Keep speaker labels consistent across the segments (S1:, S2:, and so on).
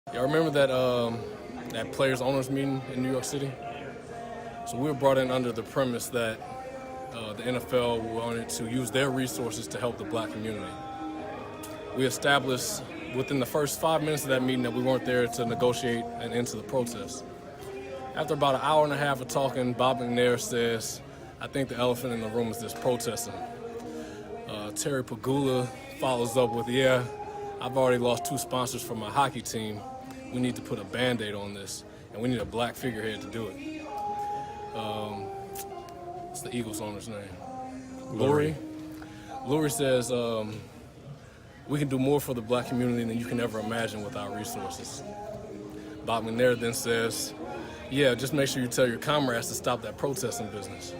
S1: Y'all remember that players owners meeting in New York City? So we were brought in under the premise that the NFL wanted to use their resources to help the black community. We established within the first 5 minutes of that meeting that we weren't there to negotiate an end to the protest. After about an hour and a half of talking, Bob McNair says, "I think the elephant in the room is this protesting." Terry Pagula follows up with, "Yeah, I've already lost 2 sponsors for my hockey team. We need to put a Band-Aid on this, and we need a black figurehead to do it." What's the Eagles owner's name? Lurie. Lurie says, "We can do more for the black community than you can ever imagine with our resources." Bob McNair then says, "Yeah, just make sure you tell your comrades to stop that protesting business."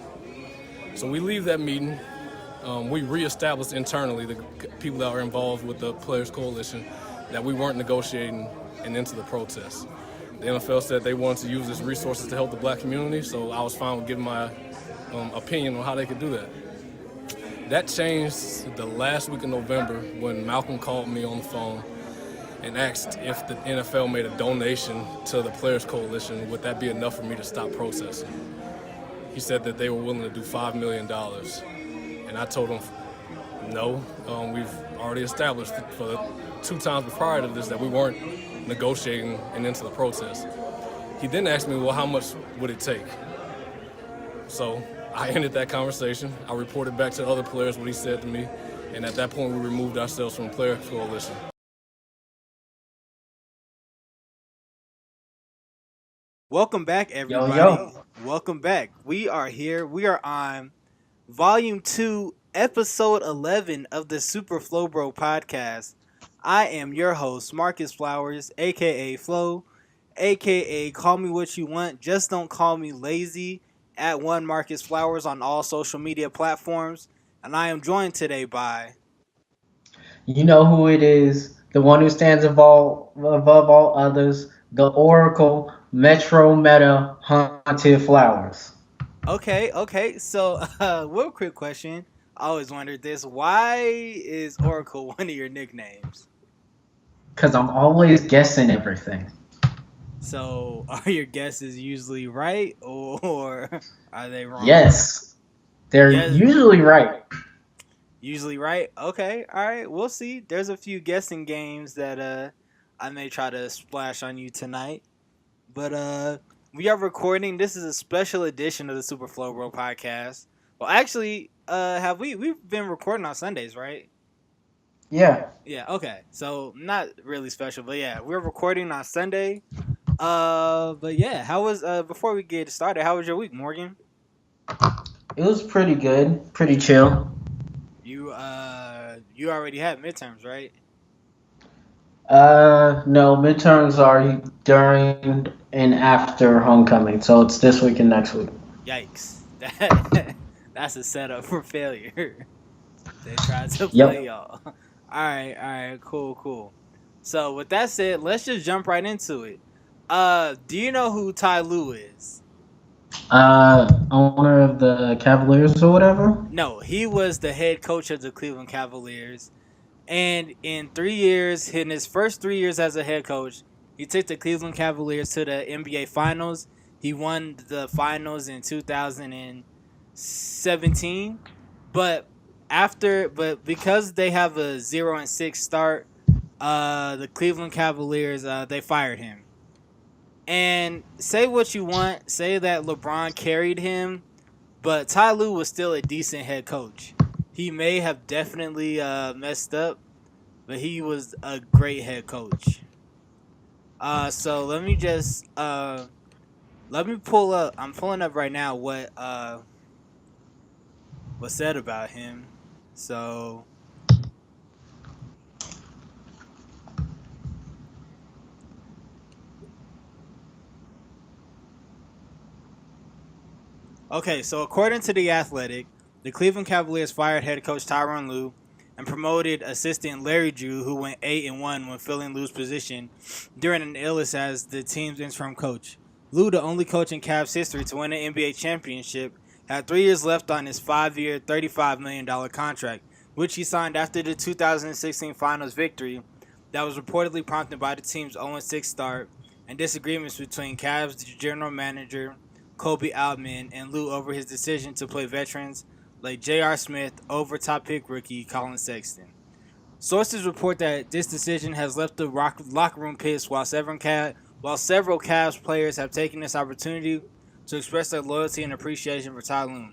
S1: So we leave that meeting. We reestablished internally, the people that were involved with the Players Coalition, that we weren't negotiating an end to the protest. The NFL said they wanted to use its resources to help the black community, so I was fine with giving my opinion on how they could do that. That changed the last week of November when Malcolm called me on the phone and asked if the NFL made a donation to the Players Coalition, would that be enough for me to stop protesting? He said that they were willing to do $5 million. And I told him, no, we've already established for the 2 times prior to this that we weren't negotiating an end to the protest. He then asked me, well, how much would it take? So I ended that conversation. I reported back to the other players what he said to me, and at that point we removed ourselves from the Players Coalition.
S2: Welcome back, everybody.
S3: Yo.
S2: Welcome back. We are here. We are on Volume 2, Episode 11 of the Super Flow Bro podcast. I am your host, Marcus Flowers, a.k.a. Flo, a.k.a. Call Me What You Want, just don't call me lazy, at one Marcus Flowers on all social media platforms. And I am joined today by...
S3: You know who it is, the one who stands above all others, the Oracle Metro Meta Haunted Flowers.
S2: Okay. So, real quick question. I always wondered this. Why is Oracle one of your nicknames?
S3: Because I'm always guessing everything.
S2: So, are your guesses usually right, or are they wrong?
S3: Yes. They're usually right.
S2: Usually right? Okay, alright, we'll see. There's a few guessing games that I may try to splash on you tonight. But we are recording. This is a special edition of the Super Flow Bro podcast. Well, actually, we've been recording on Sundays, right?
S3: Yeah.
S2: Yeah, okay. So not really special, but yeah, we're recording on Sunday. But yeah, how was before we get started, how was your week, Morgan?
S3: It was pretty good, pretty chill.
S2: You already had midterms, right?
S3: No, midterms are during and after homecoming, so it's this week and next week.
S2: Yikes. That's a setup for failure. They tried to play y'all. Alright, cool. So with that said, let's just jump right into it. Do you know who Ty Lue is?
S3: Owner of the Cavaliers or whatever?
S2: No, he was the head coach of the Cleveland Cavaliers. And in his first 3 years as a head coach, he took the Cleveland Cavaliers to the NBA Finals. He won the finals in 2017. But because they have a 0-6 start, the Cleveland Cavaliers, they fired him. And say what you want, say that LeBron carried him, but Ty Lue was still a decent head coach. He may have definitely messed up, but he was a great head coach. So let me just pull up. I'm pulling up right now what was said about him. So okay, so according to The Athletic, the Cleveland Cavaliers fired head coach Tyronn Lue and promoted assistant Larry Drew, who went 8-1 when filling Lue's position during an illness as the team's interim coach. Lue, the only coach in Cavs history to win an NBA championship, had 3 years left on his 5-year, $35 million contract, which he signed after the 2016 Finals victory that was reportedly prompted by the team's 0-6 start and disagreements between Cavs general manager Kobe Altman and Lou over his decision to play veterans like J.R. Smith over top pick rookie Colin Sexton. Sources report that this decision has left the locker room pissed while several Cavs players have taken this opportunity to express their loyalty and appreciation for Ty Lue.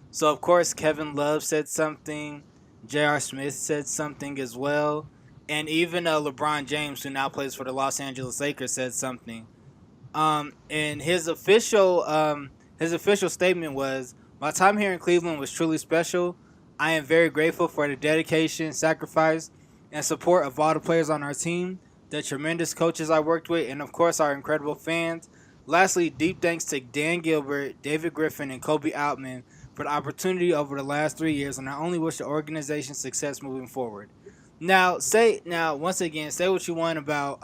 S2: So, of course, Kevin Love said something, J.R. Smith said something as well, and even LeBron James, who now plays for the Los Angeles Lakers, said something. And his official statement was, "My time here in Cleveland was truly special. I am very grateful for the dedication, sacrifice, and support of all the players on our team, the tremendous coaches I worked with, and of course our incredible fans. Lastly, deep thanks to Dan Gilbert, David Griffin, and Kobe Altman for the opportunity over the last 3 years, and I only wish the organization success moving forward." Now, once again, say what you want about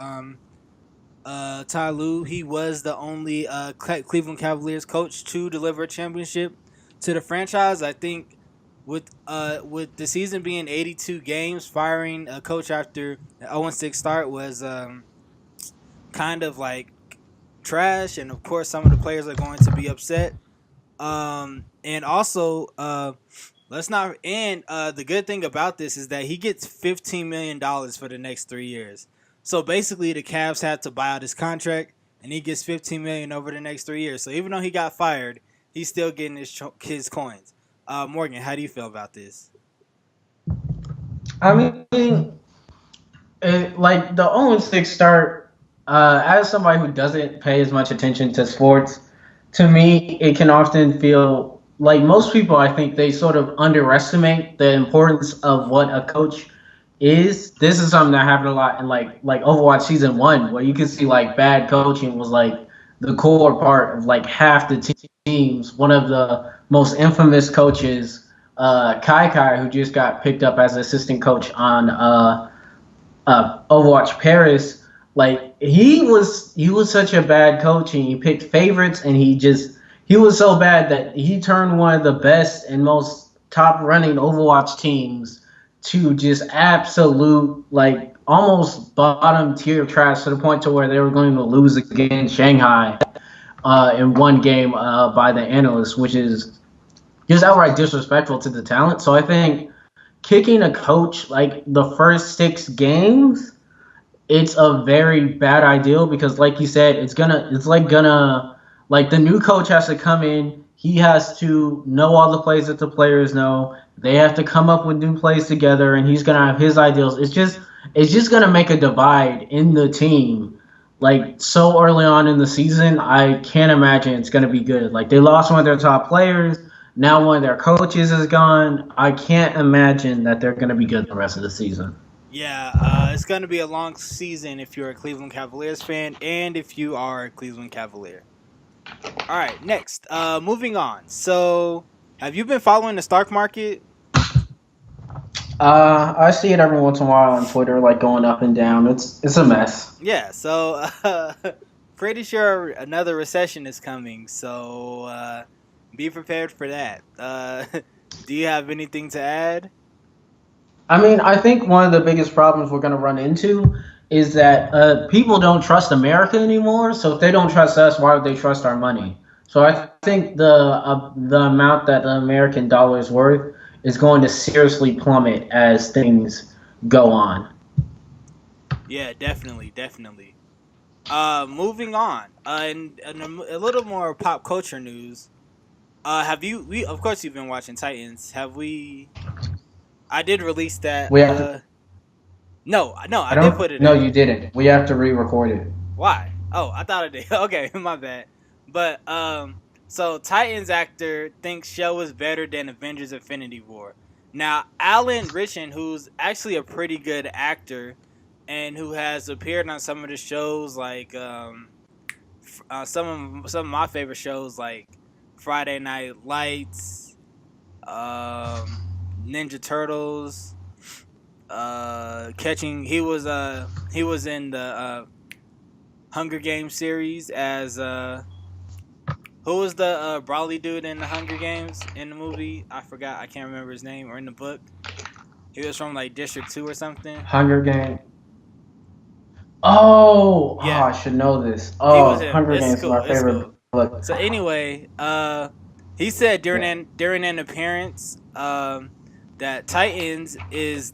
S2: Ty Lue. He was the only Cleveland Cavaliers coach to deliver a championship to the franchise. I think with the season being 82 games, firing a coach after an 0-6 start was kind of like trash, and of course some of the players are going to be upset. And also, let's not. And the good thing about this is that he gets $15 million for the next 3 years. So basically, the Cavs had to buy out his contract, and he gets $15 million over the next 3 years. So even though he got fired, he's still getting his coins. Morgan, how do you feel about this?
S3: I mean, like the 0-6 start, as somebody who doesn't pay as much attention to sports, to me, it can often feel like most people, I think they sort of underestimate the importance of what a coach is. This is something that happened a lot in like Overwatch Season 1, where you can see like bad coaching was like the core part of like half the teams. One of the most infamous coaches, Kai, who just got picked up as assistant coach on Overwatch Paris, like he was such a bad coach, and he picked favorites, and he was so bad that he turned one of the best and most top running Overwatch teams to just absolute, like, almost bottom tier trash, to the point to where they were going to lose against Shanghai in one game by the analysts, which is just outright disrespectful to the talent. So I think kicking a coach like the first 6 games, it's a very bad idea, because like you said, like the new coach has to come in. He has to know all the plays that the players know. They have to come up with new plays together, and he's gonna have his ideals. It's just gonna make a divide in the team. Like so early on in the season, I can't imagine it's gonna be good. Like they lost one of their top players. Now one of their coaches is gone. I can't imagine that they're gonna be good the rest of the season.
S2: Yeah, it's going to be a long season if you're a Cleveland Cavaliers fan and if you are a Cleveland Cavalier. All right, next. Moving on. So, have you been following the stock market?
S3: I see it every once in a while on Twitter, like going up and down. It's a mess.
S2: Yeah, so pretty sure another recession is coming. So, be prepared for that. Do you have anything to add?
S3: I mean, I think one of the biggest problems we're going to run into is that people don't trust America anymore. So if they don't trust us, why would they trust our money? So I think the amount that the American dollar is worth is going to seriously plummet as things go on.
S2: Yeah, definitely. Moving on, and a little more pop culture news. Of course you've been watching Titans. Have we? I did release that. No, I did put it.
S3: No, you didn't. We have to re-record it.
S2: Why? Oh, I thought I did. Okay, my bad. But so Titans actor thinks show is better than Avengers: Infinity War. Now, Alan Ritchson, who's actually a pretty good actor, and who has appeared on some of the shows, like some of my favorite shows, like Friday Night Lights, Ninja Turtles, he was in the Hunger Games series as who was the Brawly dude in the Hunger Games in the movie? I forgot. I can't remember his name, or in the book. He was from like District 2 or something.
S3: Hunger Games.
S2: Yeah,
S3: I should know this.
S2: he was
S3: Oh,
S2: him.
S3: Hunger
S2: It's
S3: Games is
S2: cool.
S3: my
S2: It's
S3: favorite
S2: cool.
S3: book.
S2: So anyway, he said
S3: Yeah.
S2: during an appearance, that Titans is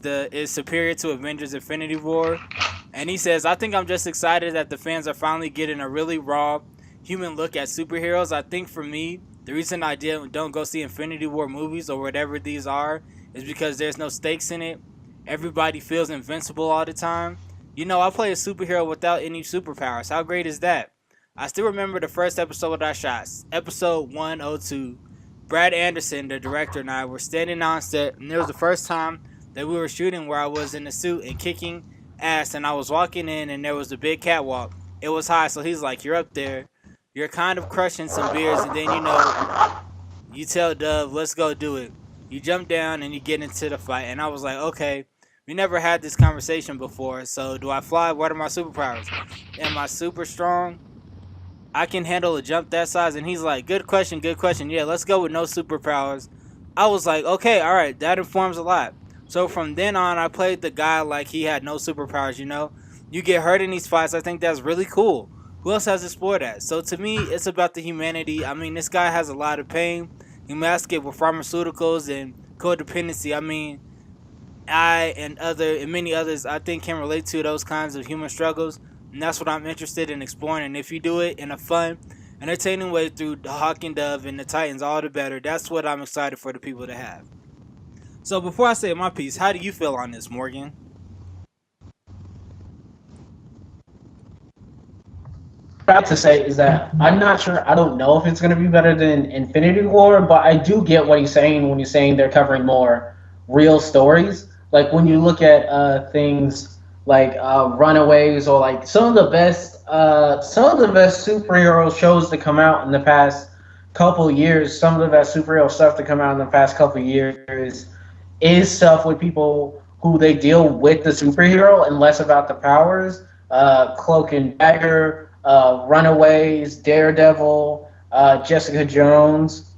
S2: superior to Avengers Infinity War, and he says, "I think I'm just excited that the fans are finally getting a really raw, human look at superheroes. I think for me, the reason I don't go see Infinity War movies or whatever these are is because there's no stakes in it. Everybody feels invincible all the time. You know, I play a superhero without any superpowers. How great is that? I still remember the first episode that I shot, episode 102. Brad Anderson, the director, and I were standing on set, and it was the first time that we were shooting where I was in a suit and kicking ass, and I was walking in, and there was a big catwalk. It was high, so he's like, "You're up there. You're kind of crushing some beers, and then, you tell Dove, let's go do it. You jump down, and you get into the fight." And I was like, okay, we never had this conversation before, so do I fly? What are my superpowers? Am I super strong? I can handle a jump that size? And he's like, good question, good question. Yeah, let's go with no superpowers. I was like, okay, all right, that informs a lot. So from then on, I played the guy like he had no superpowers, You get hurt in these fights, I think that's really cool. Who else has explored that? So to me, it's about the humanity. I mean, this guy has a lot of pain. He masked it with pharmaceuticals and codependency. I mean, I and many others, I think, can relate to those kinds of human struggles, and that's what I'm interested in exploring. And if you do it in a fun, entertaining way through the Hawk and Dove and the Titans, all the better. That's what I'm excited for the people to have. So before I say my piece, how do you feel on this, Morgan?
S3: What I have to say is that I'm not sure. I don't know if it's going to be better than Infinity War, but I do get what he's saying when he's saying they're covering more real stories. Like when you look at things like Runaways or like some of the best superhero shows to come out in the past couple years. Some of the best superhero stuff to come out in the past couple years is stuff with people who they deal with the superhero and less about the powers. Cloak and Dagger, Runaways, Daredevil, Jessica Jones,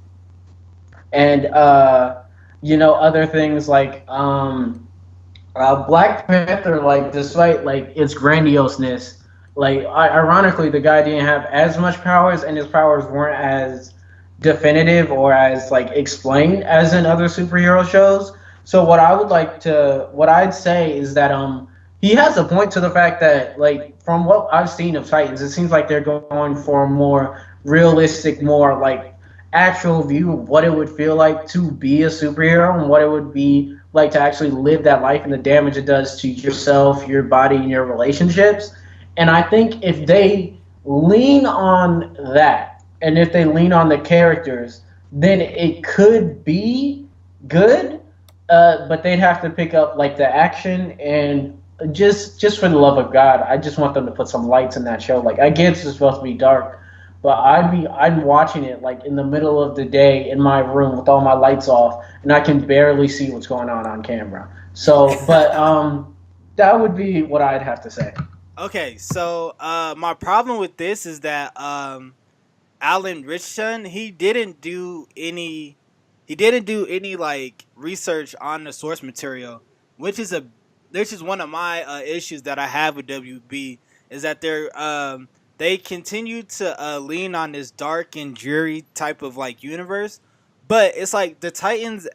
S3: and other things like Black Panther. Like despite like its grandioseness, like ironically, the guy didn't have as much powers, and his powers weren't as definitive or as like explained as in other superhero shows. So what I'd say is that he has a point to the fact that like from what I've seen of Titans, it seems like they're going for a more realistic, more like actual view of what it would feel like to be a superhero and what it would be like to actually live that life and the damage it does to yourself, your body, and your relationships. And I think if they lean on that and if they lean on the characters, then it could be good. But they'd have to pick up like the action and just for the love of God, I just want them to put some lights in that show. Like I get it's supposed to be dark, but I'm watching it like in the middle of the day in my room with all my lights off, and I can barely see what's going on camera. So, but that would be what I'd have to say.
S2: Okay, so my problem with this is that Alan Richardson, he didn't do any like research on the source material, which is one of my issues that I have with WB, is that they continue to lean on this dark and dreary type of like universe, but it's like the Titans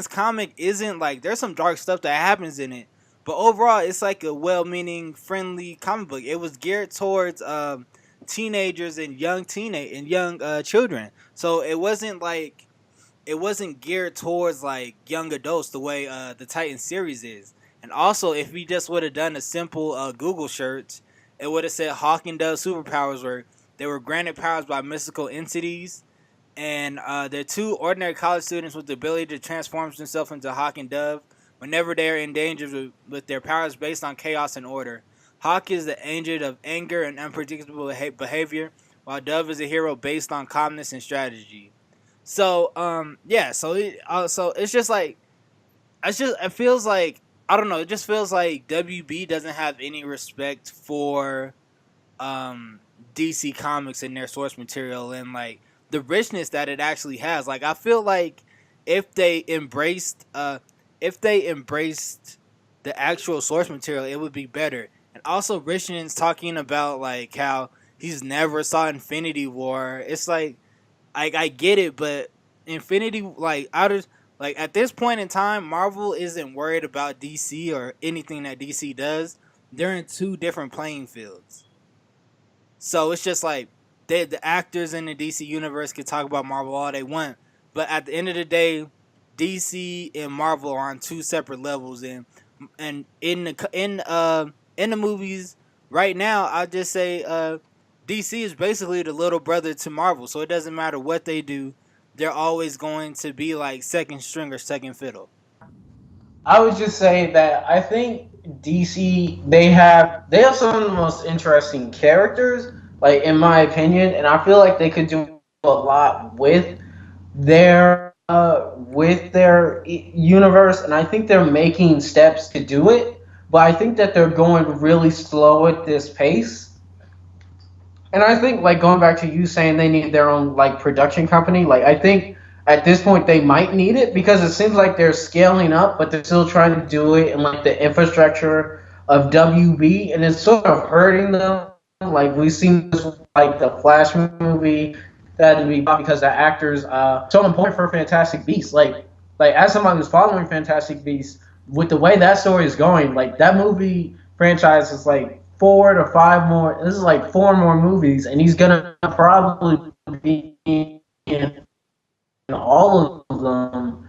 S2: comic isn't like, there's some dark stuff that happens in it, but overall it's like a well-meaning, friendly comic book. It was geared towards teenagers and young children. So it wasn't geared towards like young adults the way the Titan series is. And also, if we just would have done a simple Google search, it would have said Hawk and Dove superpowers were they were granted powers by mystical entities, and they're two ordinary college students with the ability to transform themselves into Hawk and Dove whenever they are in danger with their powers based on chaos and order. Hawk is the agent of anger and unpredictable behavior, while Dove is a hero based on calmness and strategy. So yeah, so it's just like it feels like, I don't know, it just feels like WB doesn't have any respect for DC Comics and their source material and like the richness that it actually has. Like I feel like if they embraced the actual source material, it would be better. And also Richard's talking about like how he's never saw Infinity War. It's like I get it, but Infinity like like at this point in time, Marvel isn't worried about DC or anything that DC does. They're in two different playing fields. So it's just like the actors in the DC universe can talk about Marvel all they want, but at the end of the day, DC and Marvel are on two separate levels. And in the movies right now, I just say DC is basically the little brother to Marvel. So it doesn't matter what they do, they're always going to be like second string or second fiddle.
S3: I would just say that I think DC they have some of the most interesting characters, like in my opinion, and I feel like they could do a lot with their universe, and I think they're making steps to do it. But I think that they're going really slow at this pace. And I think, like, going back to you saying they need their own, like, production company, like, I think at this point they might need it because it seems like they're scaling up, but they're still trying to do it in, like, the infrastructure of WB, and it's sort of hurting them. Like, we've seen this with, like, the Flash movie that had to be bought because the actors so important for Fantastic Beasts. Like as someone who's following Fantastic Beasts, with the way that story is going, like, that movie franchise is, like, 4 to 5 more. This is like 4 more movies, and he's gonna probably be in all of them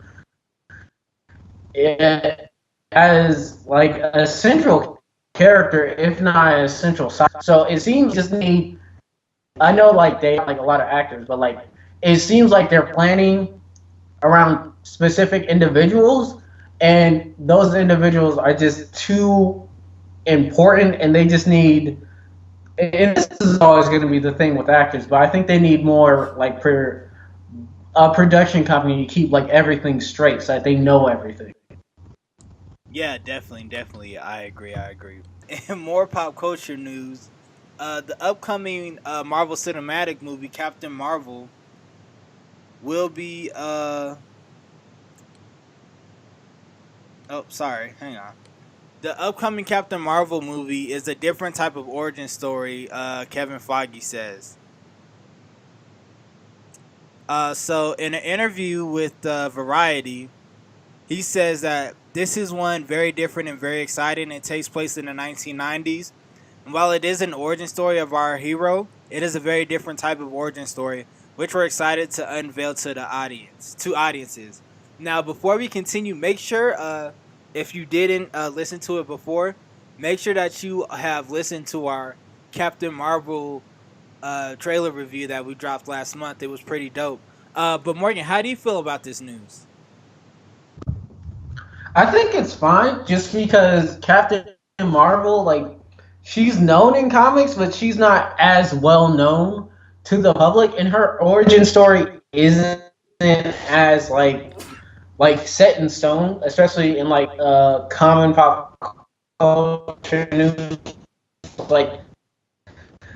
S3: as like a central character, if not a central side. So it seems just need. I know like they have like a lot of actors, but like it seems like they're planning around specific individuals, and those individuals are just too important, and they just need. And this is always going to be the thing with actors, but I think they need more like a production company to keep like everything straight, so that they know everything.
S2: Yeah, definitely. I agree. And more pop culture news. The upcoming Marvel Cinematic movie, Captain Marvel, will be. Oh, sorry. Hang on. The upcoming Captain Marvel movie is a different type of origin story, Kevin Feige says. So, in an interview with Variety, he says that this is one very different and very exciting. It takes place in the 1990s. And while it is an origin story of our hero, it is a very different type of origin story, which we're excited to unveil to audiences. Now, before we continue, make sure, if you didn't listen to it before, make sure that you have listened to our Captain Marvel trailer review that we dropped last month. It was pretty dope. But Morgan, how do you feel about this news?
S3: I think it's fine, just because Captain Marvel, like, she's known in comics, but she's not as well known to the public, and her origin story isn't as like set in stone, especially in like common pop culture news. Like,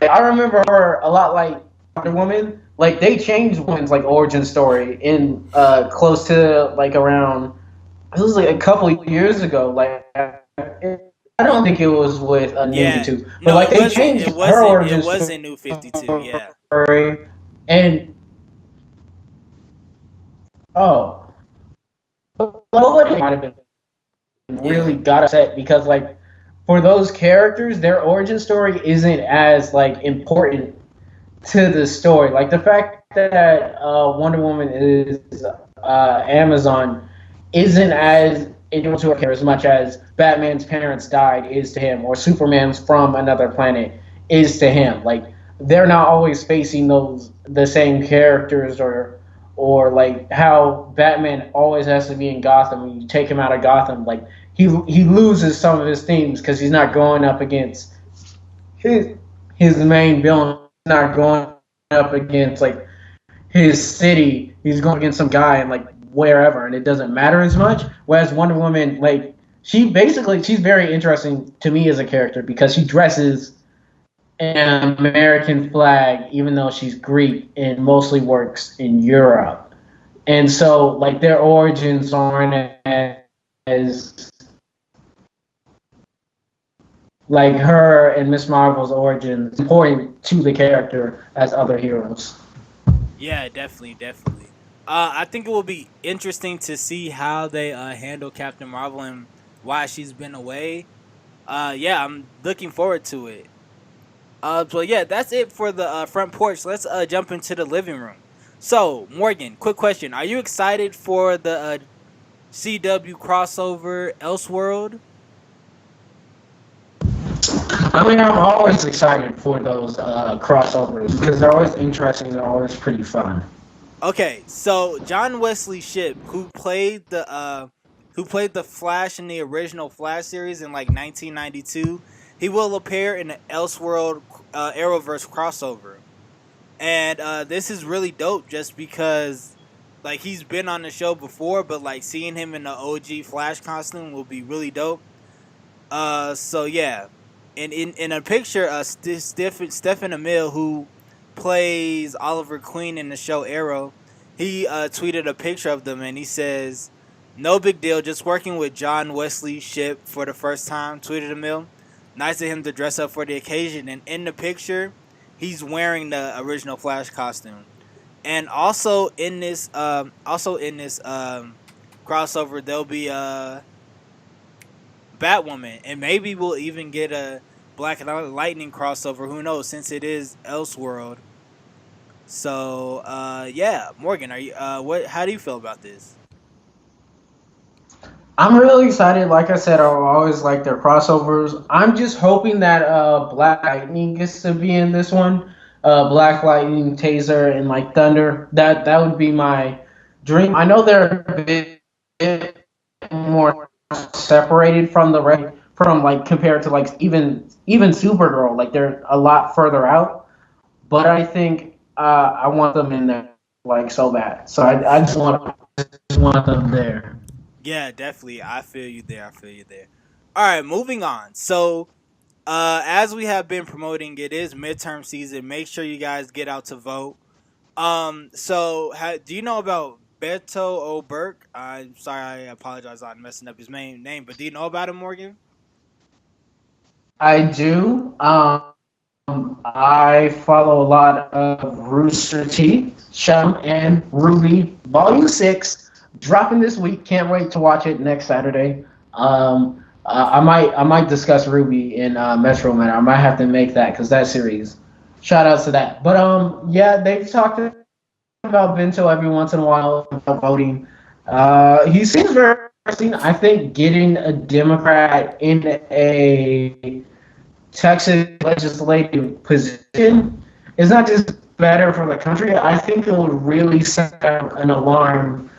S3: I remember her a lot like Wonder Woman. Like, they changed women's like origin story in close to like around. It was like a couple years ago. Like, I don't think it was with a New 52, but
S2: no,
S3: like they changed her origin
S2: It wasn't New 52. Yeah.
S3: story, and oh. Nobody might have been really got upset because, like, for those characters, their origin story isn't as like important to the story. Like the fact that Wonder Woman is Amazon isn't as integral to her character as much as Batman's parents died is to him, or Superman's from another planet is to him. Like, they're not always facing the same characters, or like how Batman always has to be in Gotham. When you take him out of Gotham, like he loses some of his themes because he's not going up against his main villain. He's not going up against like his city. He's going against some guy and like wherever, and it doesn't matter as much. Whereas Wonder Woman, like, she's very interesting to me as a character because she dresses an American flag, even though she's Greek and mostly works in Europe. And so, like, their origins aren't as like her and Miss Marvel's origins important to the character as other heroes.
S2: Yeah, definitely, definitely. I think it will be interesting to see how they handle Captain Marvel and why she's been away. Yeah, I'm looking forward to it. But yeah, that's it for the front porch. Let's jump into the living room. So, Morgan, quick question: are you excited for the CW crossover Elseworld?
S3: I mean, I'm always excited for those crossovers because they're always interesting. They're always pretty fun.
S2: Okay, so John Wesley Shipp, who played the Flash in the original Flash series in like 1992, he will appear in the Elseworld Arrowverse crossover, and this is really dope just because like he's been on the show before, but like seeing him in the OG Flash costume will be really dope. So yeah, and in a picture, Stephen Amell, who plays Oliver Queen in the show Arrow, he tweeted a picture of them and he says, "No big deal, just working with John Wesley Shipp for the first time." Tweeted Amell. Nice of him to dress up for the occasion, and in the picture, he's wearing the original Flash costume. And also in this crossover, there'll be Batwoman, and maybe we'll even get a Black Lightning crossover. Who knows? Since it is Elseworld. So, yeah, Morgan, are you? What? How do you feel about this?
S3: I'm really excited. Like I said, I always like their crossovers. I'm just hoping that Black Lightning gets to be in this one. Black Lightning, Taser, and like Thunder. That would be my dream. I know they're a bit more separated from the rest, from like compared to like even Supergirl. Like they're a lot further out. But I think I want them in there like so bad. So I just want them there.
S2: Yeah, definitely. I feel you there. I feel you there. All right, moving on. So, as we have been promoting, it is midterm season. Make sure you guys get out to vote. So do you know about Beto O'Burke? I'm sorry, I apologize on messing up his main name, but do you know about him, Morgan?
S3: I do. I follow a lot of Rooster Teeth, Chum, and Ruby. Volume 6 dropping this week. Can't wait to watch it next Saturday. I might discuss Ruby in Metro Man. I might have to make that because that series. Shout outs to that. But yeah, they've talked about Bento every once in a while about voting. He seems very interesting. I think getting a Democrat in a Texas legislative position is not just better for the country. I think it will really set an alarm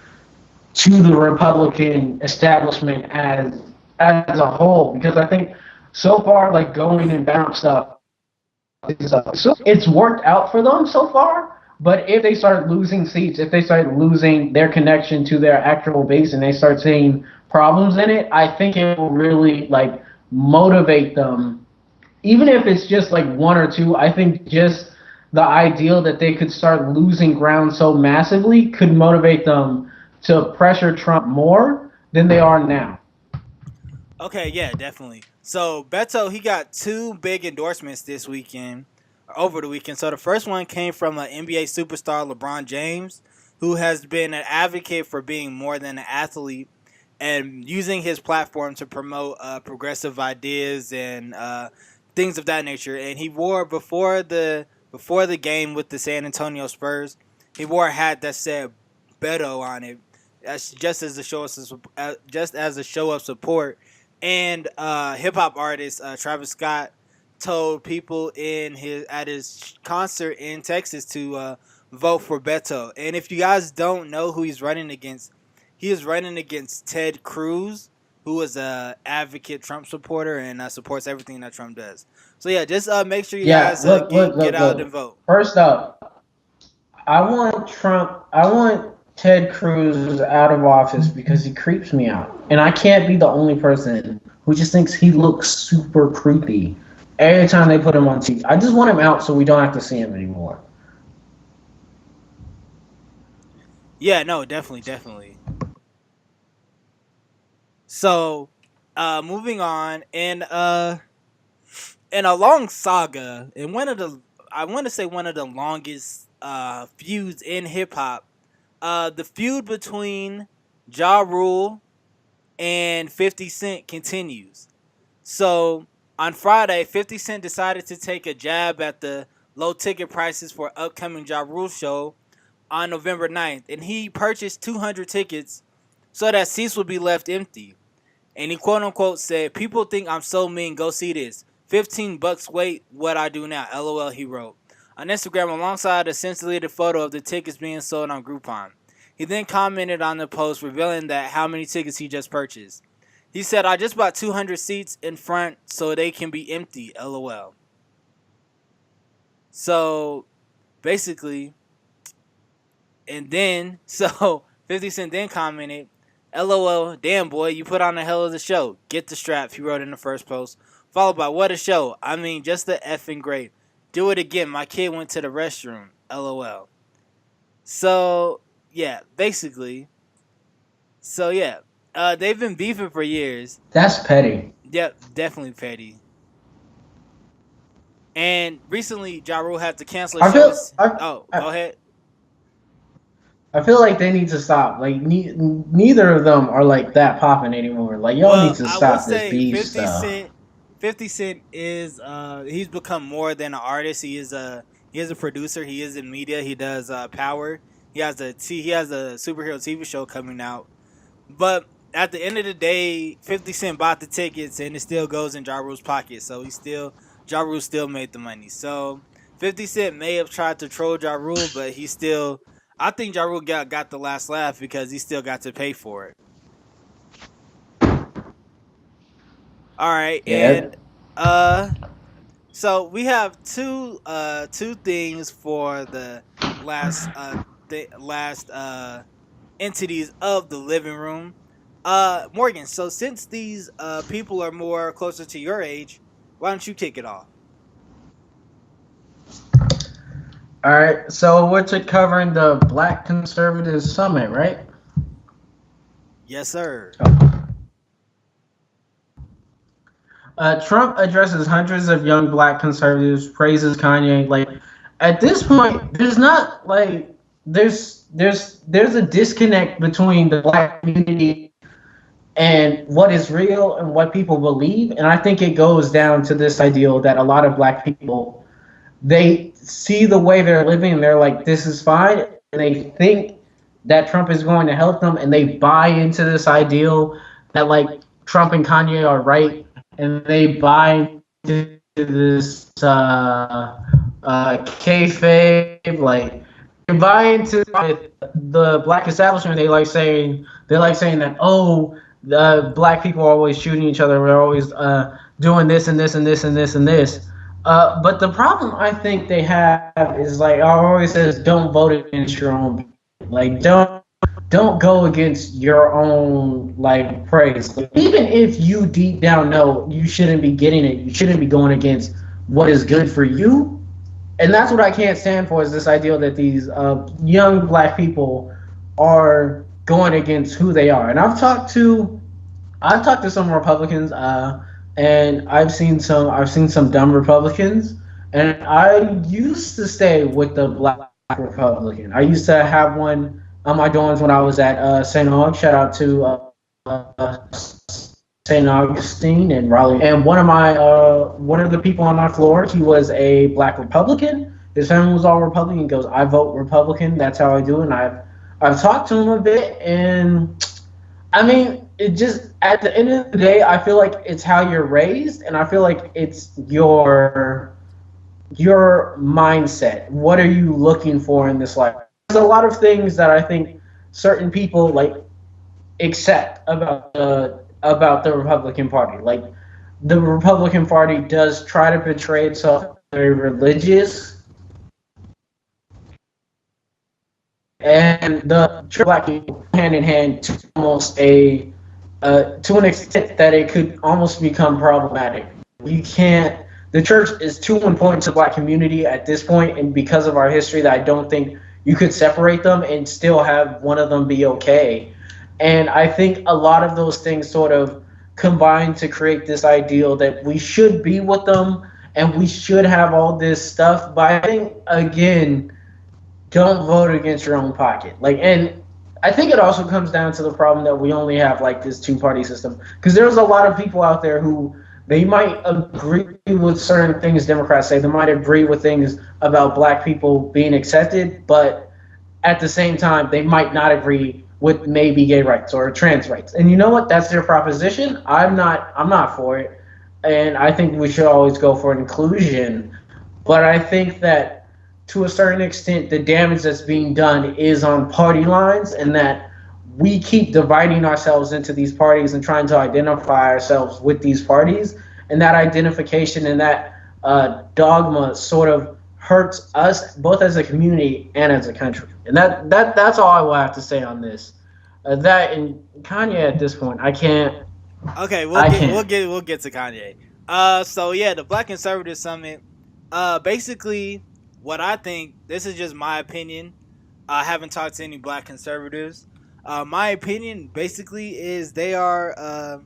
S3: to the Republican establishment as a whole, because I think so far, like going and down stuff, so it's worked out for them so far. But if they start losing seats, if they start losing their connection to their actual base, and they start seeing problems in it, I think it will really like motivate them, even if it's just like one or two. I think just the ideal that they could start losing ground so massively could motivate them to pressure Trump more than they are now.
S2: Okay, yeah, definitely. So Beto, he got two big endorsements this weekend, or over the weekend. So the first one came from an NBA superstar, LeBron James, who has been an advocate for being more than an athlete and using his platform to promote progressive ideas and things of that nature. And he wore before the game with the San Antonio Spurs, he wore a hat that said Beto on it. That's just as a show of support. And hip hop artist Travis Scott told people in his at his concert in Texas to vote for Beto. And if you guys don't know who he's running against, he is running against Ted Cruz, who is a advocate Trump supporter and supports everything that Trump does. So yeah, just make sure you
S3: Yeah,
S2: guys
S3: look, look,
S2: get
S3: look,
S2: out and
S3: look.
S2: vote.
S3: First up, I want Trump. I want Ted Cruz out of office because he creeps me out, and I can't be the only person who just thinks he looks super creepy every time they put him on TV. I just want him out so we don't have to see him anymore.
S2: Yeah, no, definitely, definitely. So, moving on, and in a long saga, and I want to say one of the longest feuds in hip hop, the feud between Ja Rule and 50 Cent continues. So on Friday, 50 Cent decided to take a jab at the low ticket prices for upcoming Ja Rule show on November 9th, and he purchased 200 tickets so that seats would be left empty. And he quote unquote said, "People think I'm so mean. Go see this. $15 wait, what I do now. LOL," he wrote on Instagram alongside a since-deleted photo of the tickets being sold on Groupon. He then commented on the post revealing that how many tickets he just purchased. He said, "I just bought 200 seats in front so they can be empty. LOL." So basically, and then so 50 Cent then commented, "LOL, damn boy, you put on a hell of the show. Get the strap," he wrote in the first post. Followed by, "What a show. I mean, just the effing great. Do it again. My kid went to the restroom. LOL." So, yeah, basically. So, yeah. They've been beefing for years.
S3: That's petty.
S2: Yep, definitely petty. And recently, Ja Rule had to cancel a show. Go ahead.
S3: I feel like they need to stop. Like neither of them are like that popping anymore. Like y'all need to stop this beef stuff.
S2: 50 Cent is he's become more than an artist. He is a producer. He is in media. He does Power. He has a superhero TV show coming out. But at the end of the day, 50 Cent bought the tickets and it still goes in Ja Rule's pocket. So Ja Rule still made the money. So 50 Cent may have tried to troll Ja Rule, but I think Ja Rule got the last laugh because he still got to pay for it. All right,
S3: yeah.
S2: And so we have two things for the last entities of the living room. Morgan, so since these people are more closer to your age, why don't you kick it off?
S3: All right, so we're covering the Black Conservative Summit, right?
S2: Yes, sir.
S3: Trump addresses hundreds of young Black conservatives, praises Kanye. Like at this point, there's a disconnect between the Black community and what is real and what people believe, and I think it goes down to this ideal that a lot of Black people, they see the way they're living and they're like, this is fine, and they think that Trump is going to help them, and they buy into this ideal that like Trump and Kanye are right, and they buy into this kayfabe, like they buy into the Black establishment. They like saying that, oh, the Black people are always shooting each other. We're always doing this and this and this and this and this. But the problem I think they have is like I always says, don't vote against your own. Like don't go against your own like praise. Like, even if you deep down know you shouldn't be getting it, you shouldn't be going against what is good for you. And that's what I can't stand for, is this idea that these young Black people are going against who they are. And I've talked to some Republicans, and I've seen some dumb Republicans, and I used to stay with the Black Republican. I used to have one on my dorms when I was at St. Aug. Shout out to St. Augustine and Raleigh. And one of the people on my floor, he was a Black Republican. His family was all Republican. He goes, I vote Republican. That's how I do it. And I've talked to him a bit, and I mean, it just, at the end of the day, I feel like it's how you're raised, and I feel like it's your mindset. What are you looking for in this life? There's a lot of things that I think certain people like accept about the Republican Party. Like the Republican Party does try to portray itself very religious, and the Black people hand in hand to almost to an extent that it could almost become problematic. You can't. The church is too important to the Black community at this point, and because of our history, that I don't think you could separate them and still have one of them be okay. And I think a lot of those things sort of combine to create this ideal that we should be with them, and we should have all this stuff. But I think again, don't vote against your own pocket. Like, and I think it also comes down to the problem that we only have like this two-party system, because there's a lot of people out there who they might agree with certain things Democrats say. They might agree with things about black people being accepted, but at the same time, they might not agree with maybe gay rights or trans rights. And you know what? That's their proposition. I'm not for it. And I think we should always go for inclusion. But I think that to a certain extent, the damage that's being done is on party lines, and that we keep dividing ourselves into these parties and trying to identify ourselves with these parties. And that identification and that dogma sort of hurts us both as a community and as a country. And that's all I will have to say on this. That and Kanye at this point, I can't.
S2: Okay,
S3: I can't.
S2: we'll get to Kanye. So yeah, the Black Conservative Summit. Basically, what I think, this is just my opinion. I haven't talked to any Black conservatives. My opinion basically is they're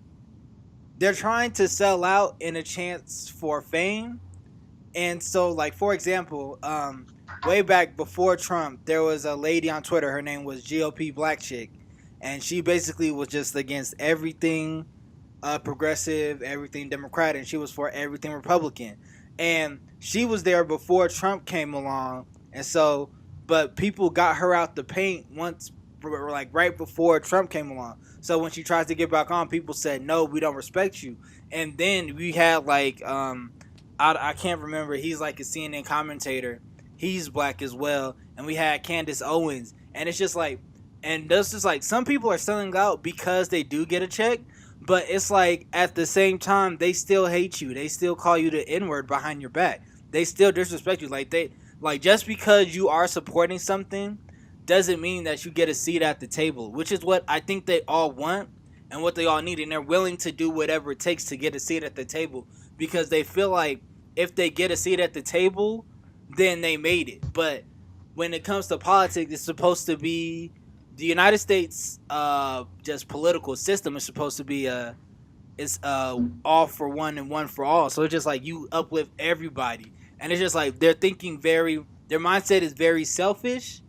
S2: trying to sell out in a chance for fame. And so, like, for example, way back before Trump, there was a lady on Twitter. Her name was GOP Black Chick, and she basically was just against everything progressive, everything Democrat, and she was for everything Republican. And she was there before Trump came along, and so, but people got her out the paint once, like right before Trump came along. So when she tries to get back on, people said, "No, we don't respect you." And then we had like I can't remember. He's like a CNN commentator. He's black as well. And we had Candace Owens. And it's just like, and this is like, some people are selling out because they do get a check. But it's like, at the same time, they still hate you. They still call you the N-word behind your back. They still disrespect you. Like just because you are supporting something doesn't mean that you get a seat at the table, which is what I think they all want and what they all need. And they're willing to do whatever it takes to get a seat at the table, because they feel like if they get a seat at the table, then they made it. But when it comes to politics, it's supposed to be the United States just political system is supposed to be it's all for one and one for all. So it's just like you uplift everybody. And it's just like their mindset is very selfish,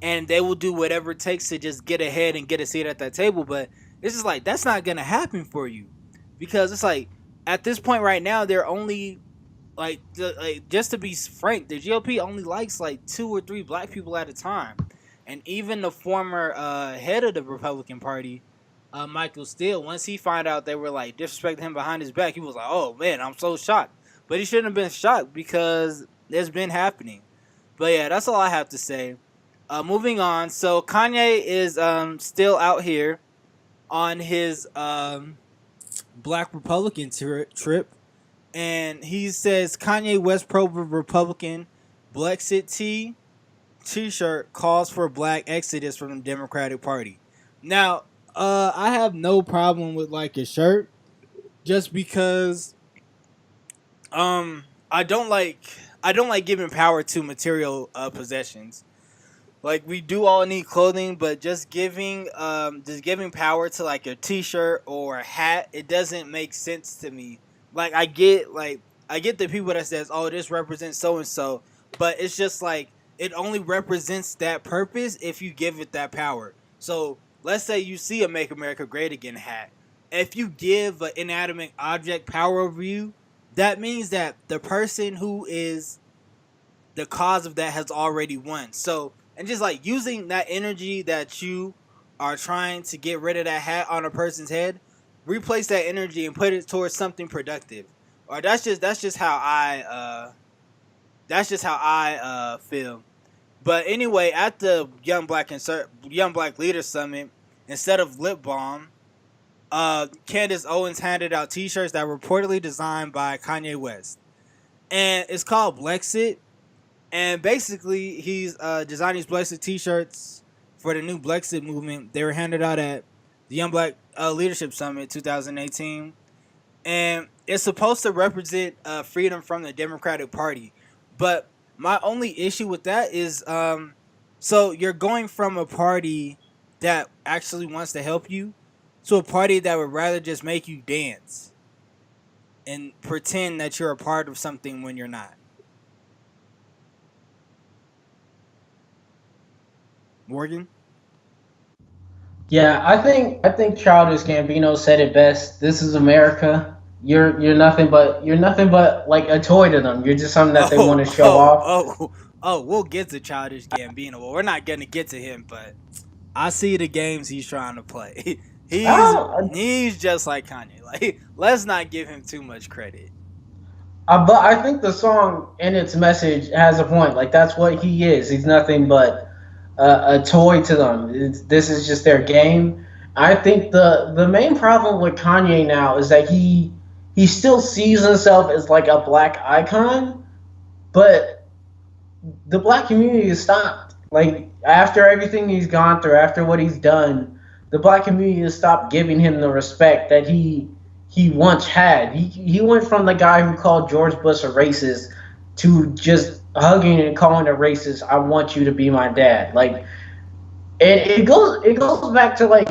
S2: and they will do whatever it takes to just get ahead and get a seat at that table. But it's just like, that's not going to happen for you, because it's like at this point right now, they're only like just to be frank, the GOP only likes like 2 or 3 black people at a time. And even the former head of the Republican Party, Michael Steele, once he found out they were like disrespecting him behind his back, he was like, "Oh man, I'm so shocked." But he shouldn't have been shocked, because it's been happening. But yeah, that's all I have to say. Moving on. So Kanye is still out here on his Black Republican trip. And he says Kanye West pro Republican Brexit t-shirt calls for black exodus from the Democratic Party. Now, I have no problem with like a shirt, just because I don't like giving power to material possessions. Like, we do all need clothing, but just giving power to like a t-shirt or a hat, it doesn't make sense to me. Like, I get the people that says, "Oh, this represents so and so," but it's just like, it only represents that purpose if you give it that power. So let's say you see a "Make America Great Again" hat. If you give an inanimate object power over you, that means that the person who is the cause of that has already won. So, and just like using that energy that you are trying to get rid of that hat on a person's head, replace that energy and put it towards something productive. Or that's just how I feel. But anyway, at the Young Black Leaders Summit, instead of lip balm, Candace Owens handed out T-shirts that were reportedly designed by Kanye West, and it's called Brexit. And basically, he's designing these Brexit T-shirts for the new Brexit movement. They were handed out at the Young Black Leadership Summit 2018, and it's supposed to represent freedom from the Democratic Party. But my only issue with that is, so you're going from a party that actually wants to help you to a party that would rather just make you dance. and pretend that you're a part of something when you're not. Morgan?
S3: Yeah, I think Childish Gambino said it best. This is America. You're nothing but like a toy to them. You're just something that they want
S2: Oh,
S3: to show
S2: oh,
S3: off.
S2: oh, we'll get to Childish Gambino. Well, we're not gonna get to him, but I see the games he's trying to play.
S3: I
S2: he's
S3: don't,
S2: he's just like Kanye. Like, let's not give him too much credit.
S3: but I think the song and its message has a point. Like that's what he is. He's nothing but a toy to them. This is just their game. I think the main problem with Kanye now is that he still sees himself as like a black icon, but the black community has stopped. Like after everything he's gone through, after what he's done, the black community has stopped giving him the respect that he once had. He went from the guy who called George Bush a racist to just hugging and calling a racist, I want you to be my dad. Like it goes back to like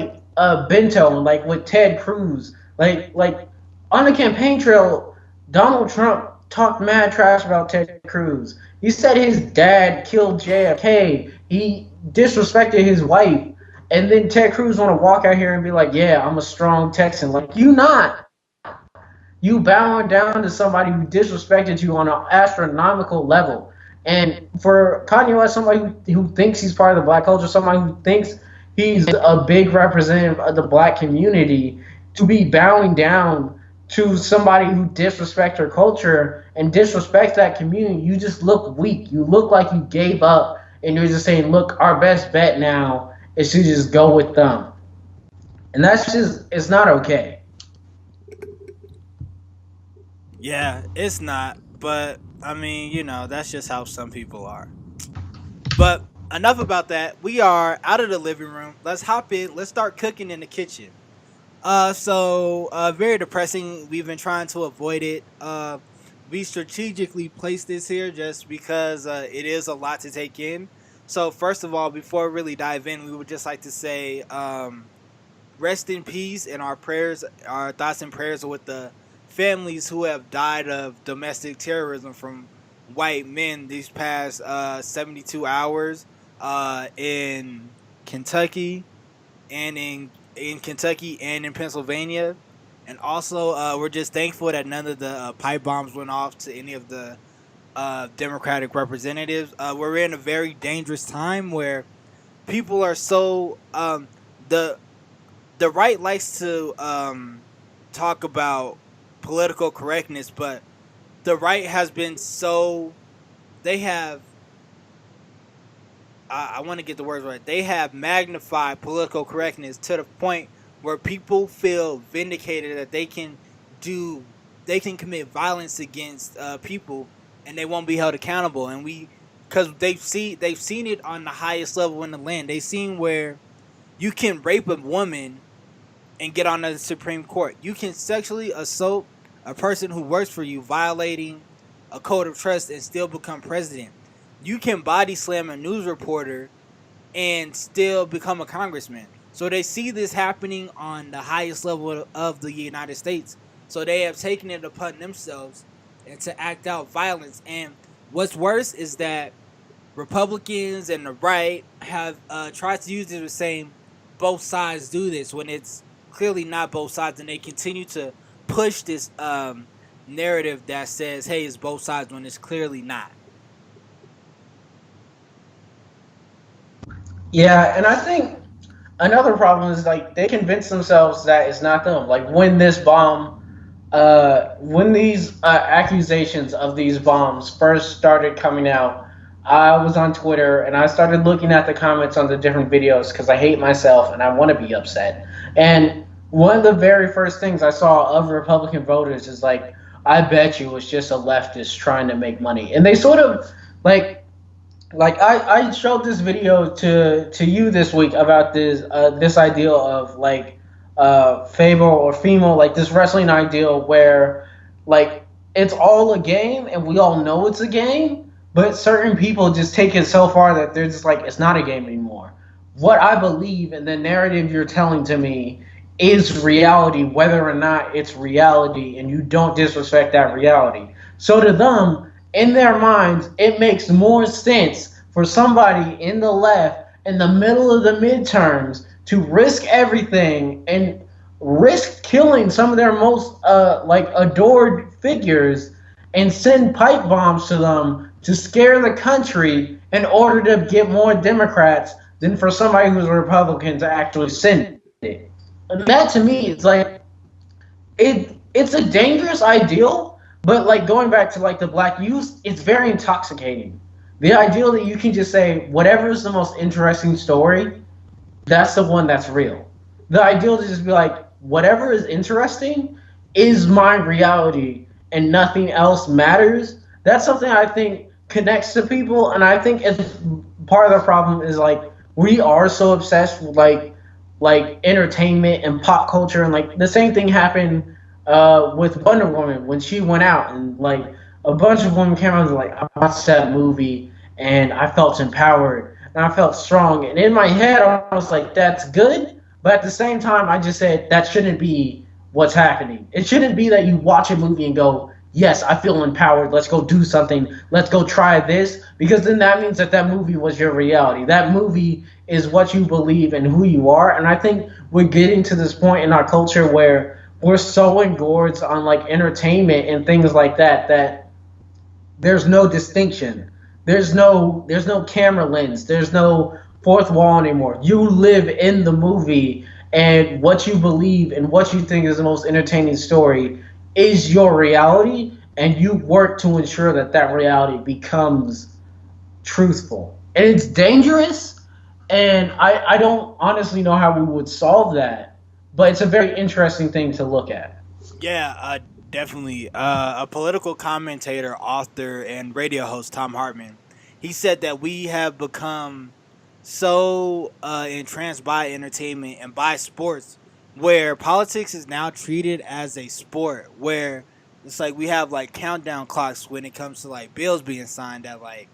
S3: Bento and like with Ted Cruz. Like on the campaign trail, Donald Trump talked mad trash about Ted Cruz. He said his dad killed JFK. He disrespected his wife. And then Ted Cruz want to walk out here and be like, yeah, I'm a strong Texan. Like, you not. You bowing down to somebody who disrespected you on an astronomical level. And for Kanye West, somebody who thinks he's part of the black culture, somebody who thinks he's a big representative of the black community, to be bowing down to somebody who disrespects her culture and disrespects that community, you just look weak. You look like you gave up and you're just saying, look, our best bet now is to just go with them. And that's just, it's not okay.
S2: Yeah, it's not. But I mean, that's just how some people are. But enough about that. We are out of the living room. Let's hop in. Let's start cooking in the kitchen. Very depressing. We've been trying to avoid it. We strategically placed this here just because it is a lot to take in. So first of all, before we really dive in, we would just like to say, rest in peace, and our prayers, our thoughts and prayers are with the families who have died of domestic terrorism from white men these past 72 hours in Kentucky and in Kentucky and in Pennsylvania. And also, we're just thankful that none of the pipe bombs went off to any of the Democratic representatives. We're in a very dangerous time where people are so the right likes to talk about political correctness, but the right has been so they have I want to get the words right. They have magnified political correctness to the point where people feel vindicated that they can commit violence against people and they won't be held accountable. And because they've seen it on the highest level in the land. They've seen where you can rape a woman and get on the Supreme Court. You can sexually assault a person who works for you, violating a code of trust, and still become president. You can body slam a news reporter and still become a congressman. So they see this happening on the highest level of the United States. So they have taken it upon themselves and to act out violence. And what's worse is that Republicans and the right have tried to use it as saying both sides do this when it's clearly not both sides, and they continue to push this narrative that says, hey, it's both sides when it's clearly not.
S3: Yeah, and I think another problem is like they convince themselves that it's not them. Like when these accusations of these bombs first started coming out, I was on Twitter and I started looking at the comments on the different videos because I hate myself and I want to be upset. And one of the very first things I saw of Republican voters is like, I bet you it's just a leftist trying to make money. And they sort of like I showed this video to you this week about this ideal of like Fable or Female, like this wrestling ideal where like it's all a game and we all know it's a game, but certain people just take it so far that they're just like, it's not a game anymore. What I believe and the narrative you're telling to me is reality, whether or not it's reality, and you don't disrespect that reality. So to them, in their minds, it makes more sense for somebody in the left in the middle of the midterms to risk everything and risk killing some of their most like adored figures and send pipe bombs to them to scare the country in order to get more Democrats than for somebody who's a Republican to actually send it. And that to me is like it's a dangerous ideal, but like going back to like the black youth, it's very intoxicating. The ideal that you can just say whatever is the most interesting story, that's the one that's real. The ideal to just be like whatever is interesting is my reality and nothing else matters. That's something I think connects to people, and I think it's part of the problem is like we are so obsessed with like entertainment and pop culture, and like the same thing happened with Wonder Woman when she went out, and like a bunch of women came out and like I watched that movie and I felt empowered and I felt strong, and in my head I was like that's good, but at the same time I just said that shouldn't be what's happening. It shouldn't be that you watch a movie and go, yes, I feel empowered, let's go do something, let's go try this, because then that means that that movie was your reality. That movie is what you believe and who you are. And I think we're getting to this point in our culture where we're so engorged on like entertainment and things like that that there's no distinction. There's no camera lens. There's no fourth wall anymore. You live in the movie, and what you believe and what you think is the most entertaining story is your reality, and you work to ensure that that reality becomes truthful. And it's dangerous, and I don't honestly know how we would solve that, but it's a very interesting thing to look at.
S2: Yeah, definitely. A political commentator, author, and radio host, Tom Hartman, he said that we have become so entranced by entertainment and by sports, where politics is now treated as a sport, where it's like we have like countdown clocks when it comes to like bills being signed at like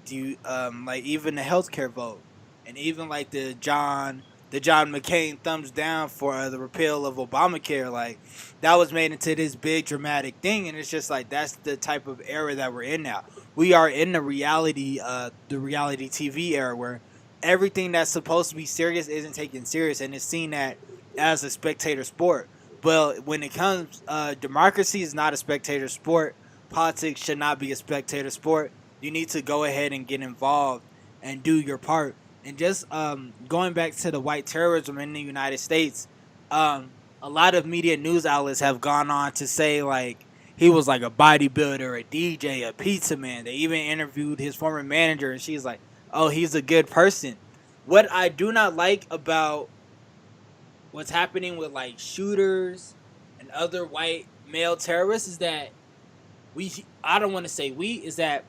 S2: do you, like even the healthcare vote, and even like the John McCain thumbs down for the repeal of Obamacare. Like that was made into this big dramatic thing, and it's just like that's the type of era that we're in now. We are in the reality TV era where everything that's supposed to be serious isn't taken serious, and it's seen that as a spectator sport. But when it comes, democracy is not a spectator sport. Politics should not be a spectator sport. You need to go ahead and get involved and do your part. And just going back to the white terrorism in the United States, a lot of media news outlets have gone on to say like he was like a bodybuilder, a DJ, a pizza man. They even interviewed his former manager, and she's like, "Oh, he's a good person." What I do not like about what's happening with like shooters and other white male terrorists is that I don't want to say we, is that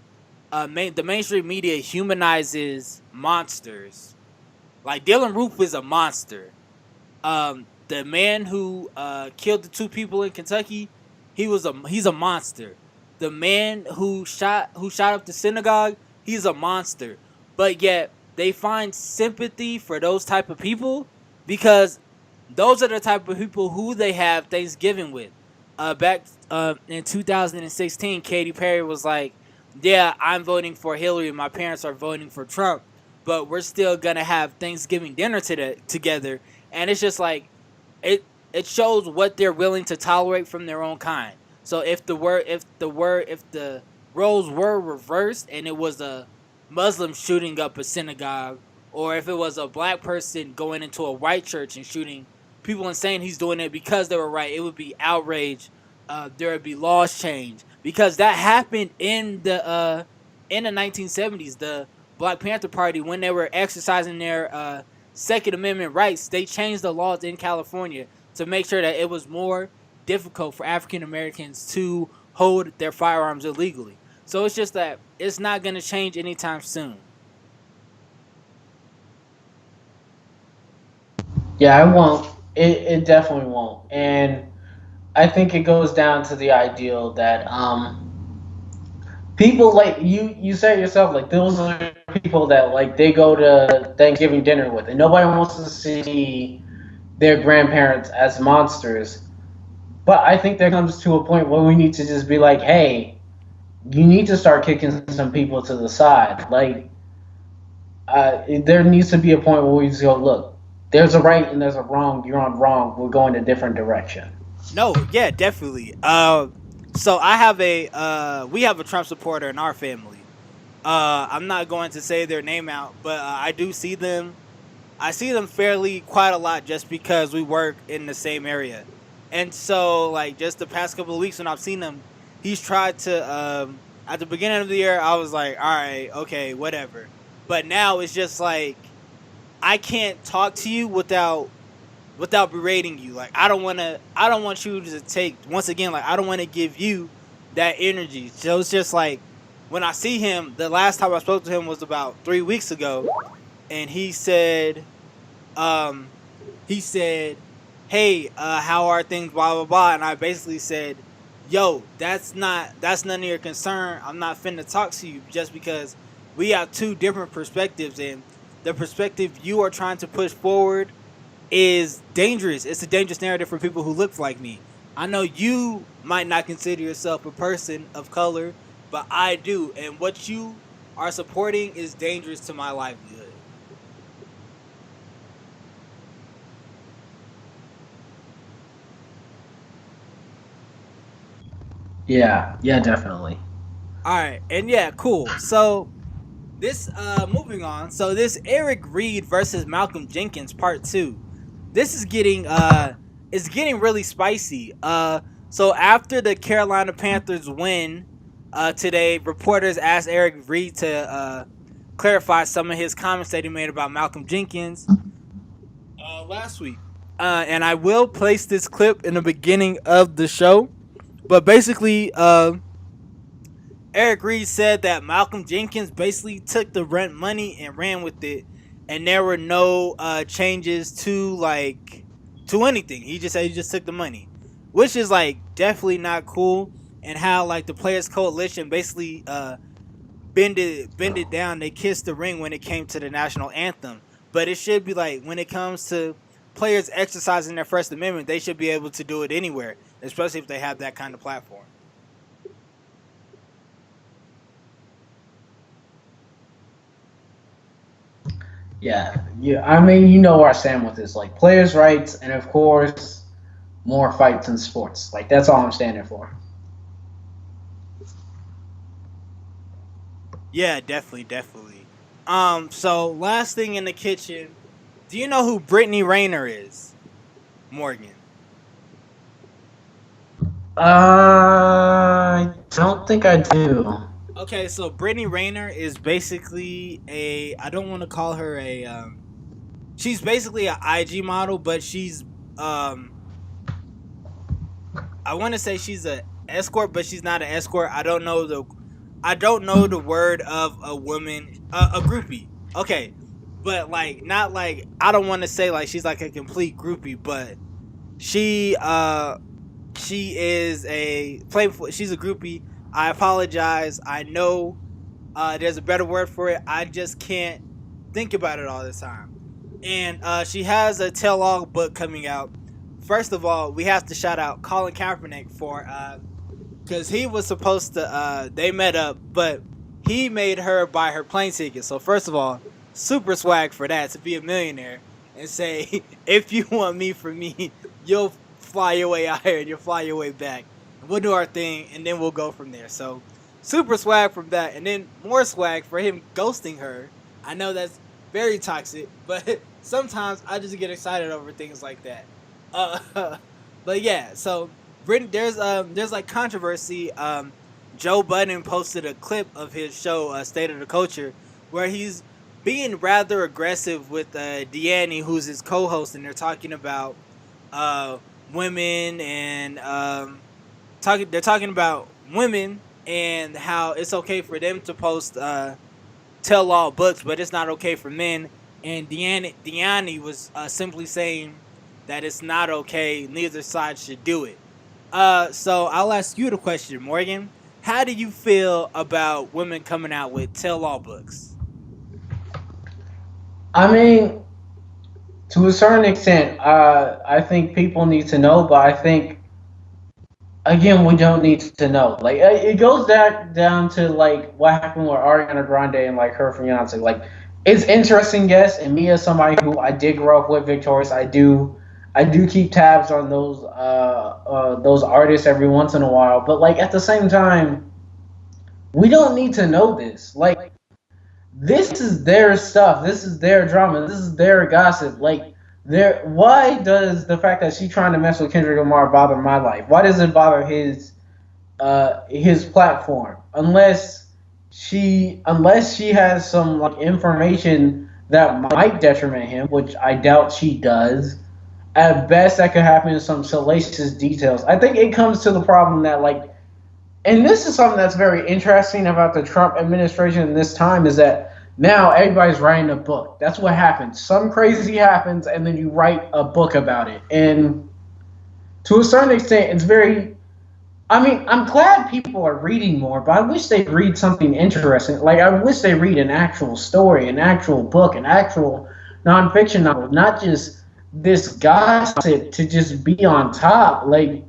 S2: the mainstream media humanizes monsters. Like Dylan Roof is a monster. The man who killed the two people in Kentucky, he's a monster. The man who shot up the synagogue, he's a monster. But yet they find sympathy for those type of people because those are the type of people who they have Thanksgiving with. Back in 2016, Katy Perry was like, yeah, I'm voting for Hillary. My parents are voting for Trump, but we're still gonna have Thanksgiving dinner together. And it's just like it shows what they're willing to tolerate from their own kind. So if the roles were reversed and it was a Muslim shooting up a synagogue, or if it was a black person going into a white church and shooting people and saying he's doing it because they were right, it would be outrage. There would be laws change because that happened in the 1970s. The Black Panther Party, when they were exercising their Second Amendment rights, they changed the laws in California to make sure that it was more difficult for African Americans to hold their firearms illegally. So it's just that it's not going to change anytime soon.
S3: Yeah, it won't. It definitely won't. And I think it goes down to the ideal that people like you said yourself, like those are people that like they go to Thanksgiving dinner with, and nobody wants to see their grandparents as monsters. But I think there comes to a point where we need to just be like, hey, you need to start kicking some people to the side. Like, there needs to be a point where we just go, look, there's a right and there's a wrong. You're on wrong. We're going a different direction.
S2: No, yeah, definitely. So I have we have a Trump supporter in our family. I'm not going to say their name out, but I do see them. I see them fairly quite a lot just because we work in the same area. And so, like, just the past couple of weeks when I've seen him, he's tried to, at the beginning of the year, I was like, all right, okay, whatever. But now it's just like, I can't talk to you without berating you. Like, I don't want you to take, once again, like, I don't want to give you that energy. So it's just like, when I see him, the last time I spoke to him was about 3 weeks ago, and he said, hey, how are things, blah, blah, blah. And I basically said, yo, that's none of your concern. I'm not finna talk to you just because we have two different perspectives. And the perspective you are trying to push forward is dangerous. It's a dangerous narrative for people who look like me. I know you might not consider yourself a person of color, but I do. And what you are supporting is dangerous to my livelihood.
S3: Yeah, definitely.
S2: All right, and yeah, cool. So this, moving on. So this Reid versus Malcolm Jenkins part 2. This is getting it's getting really spicy. So after the Carolina Panthers win today, reporters asked Reid to clarify some of his comments that he made about Malcolm Jenkins last week. And I will place this clip in the beginning of the show. But basically, Reid said that Malcolm Jenkins basically took the rent money and ran with it, and there were no changes to anything. He just said he just took the money, which is like definitely not cool. And how like the Players Coalition basically bend it down. They kissed the ring when it came to the national anthem, but it should be like when it comes to players exercising their First Amendment, they should be able to do it anywhere, especially if they have that kind of platform.
S3: Yeah. I mean, you know where I stand with this. Like, players' rights, and of course, more fights in sports. Like, that's all I'm standing for.
S2: Yeah, definitely. So last thing in the kitchen, do you know who Brittaney Reiner is, Morgan?
S3: I don't think I do.
S2: Okay, so Brittaney Reiner is basically I don't want to call her she's basically an IG model, but she's, I want to say she's a escort, but she's not an escort. I don't know the word of a woman, a groupie. Okay, but like not like, I don't want to say like she's like a complete groupie, but she is she's a groupie. I apologize. I know there's a better word for it. I just can't think about it all the time. And she has a tell-all book coming out. First of all, we have to shout out Colin Kaepernick for because he was supposed to they met up, but he made her buy her plane ticket. So first of all, super swag for that, to be a millionaire and say, if you want me for me, you'll fly your way out here and you'll fly your way back. We'll do our thing and then we'll go from there. So super swag from that, and then more swag for him ghosting her. I know that's very toxic, but sometimes I just get excited over things like that. But yeah, so there's like controversy. Joe Budden posted a clip of his show, State of the Culture, where he's being rather aggressive with Deanne, who's his co-host, and they're talking about women and they're talking about women and how it's okay for them to post tell-all books, but it's not okay for men. And Deanne was simply saying that it's not okay. Neither side should do it. So I'll ask you the question, Morgan. How do you feel about women coming out with tell-all books?
S3: I mean, To a certain extent, I think people need to know, but I think again we don't need to know. Like it goes down to like what happened with Ariana Grande and like her fiance. Like it's interesting, yes. And me as somebody who I did grow up with Victorious, I do keep tabs on those artists every once in a while. But like at the same time, we don't need to know this. Like this is their stuff. This is their drama. This is their gossip. Like, why does the fact that she's trying to mess with Kendrick Lamar bother my life? Why does it bother his platform? Unless she has some like information that might detriment him, which I doubt she does. At best, that could happen in some salacious details. I think it comes to the problem that like, and this is something that's very interesting about the Trump administration in this time is that now everybody's writing a book. That's what happens. Some crazy happens, and then you write a book about it. And to a certain extent, it's very. I mean, I'm glad people are reading more, but I wish they'd read something interesting. Like, I wish they read an actual story, an actual book, an actual nonfiction novel, not just this gossip to just be on top. Like,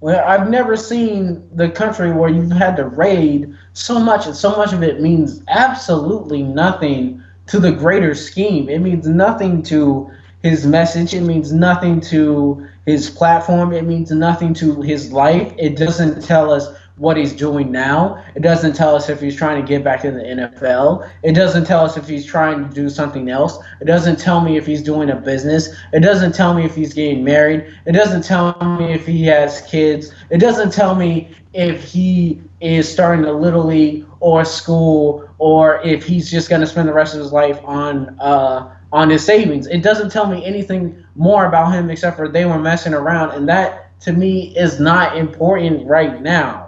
S3: well, I've never seen the country where you've had to raid so much, and so much of it means absolutely nothing to the greater scheme. It means nothing to his message. It means nothing to his platform. It means nothing to his life. It doesn't tell us what he's doing now. It doesn't tell us if he's trying to get back in the NFL. It doesn't tell us if he's trying to do something else. It doesn't tell me if he's doing a business. It doesn't tell me if he's getting married. It doesn't tell me if he has kids. It doesn't tell me if he is starting a little league or school, or if he's just going to spend the rest of his life on his savings. It doesn't tell me anything more about him except for they were messing around, and that to me is not important right now.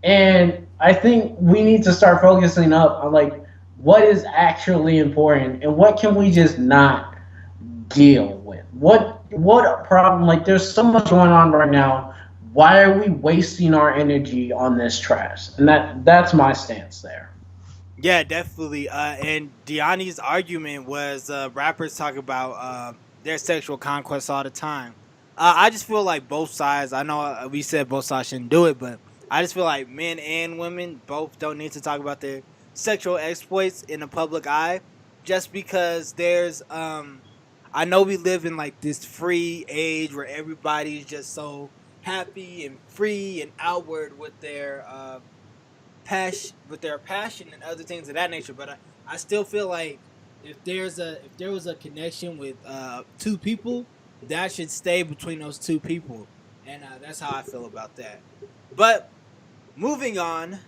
S3: And I think we need to start focusing up on like what is actually important and what can we just not deal with. What problem, like there's so much going on right now. Why are we wasting our energy on this trash? And that's my stance there.
S2: Yeah, definitely. And Deani's argument was rappers talk about their sexual conquest all the time. I just feel like both sides. I know we said both sides shouldn't do it, but I just feel like men and women both don't need to talk about their sexual exploits in the public eye, just because there's. I know we live in like this free age where everybody's just so happy and free and outward with their passion and other things of that nature. But I still feel like if there was a connection with two people, that should stay between those two people, and that's how I feel about that. But moving on,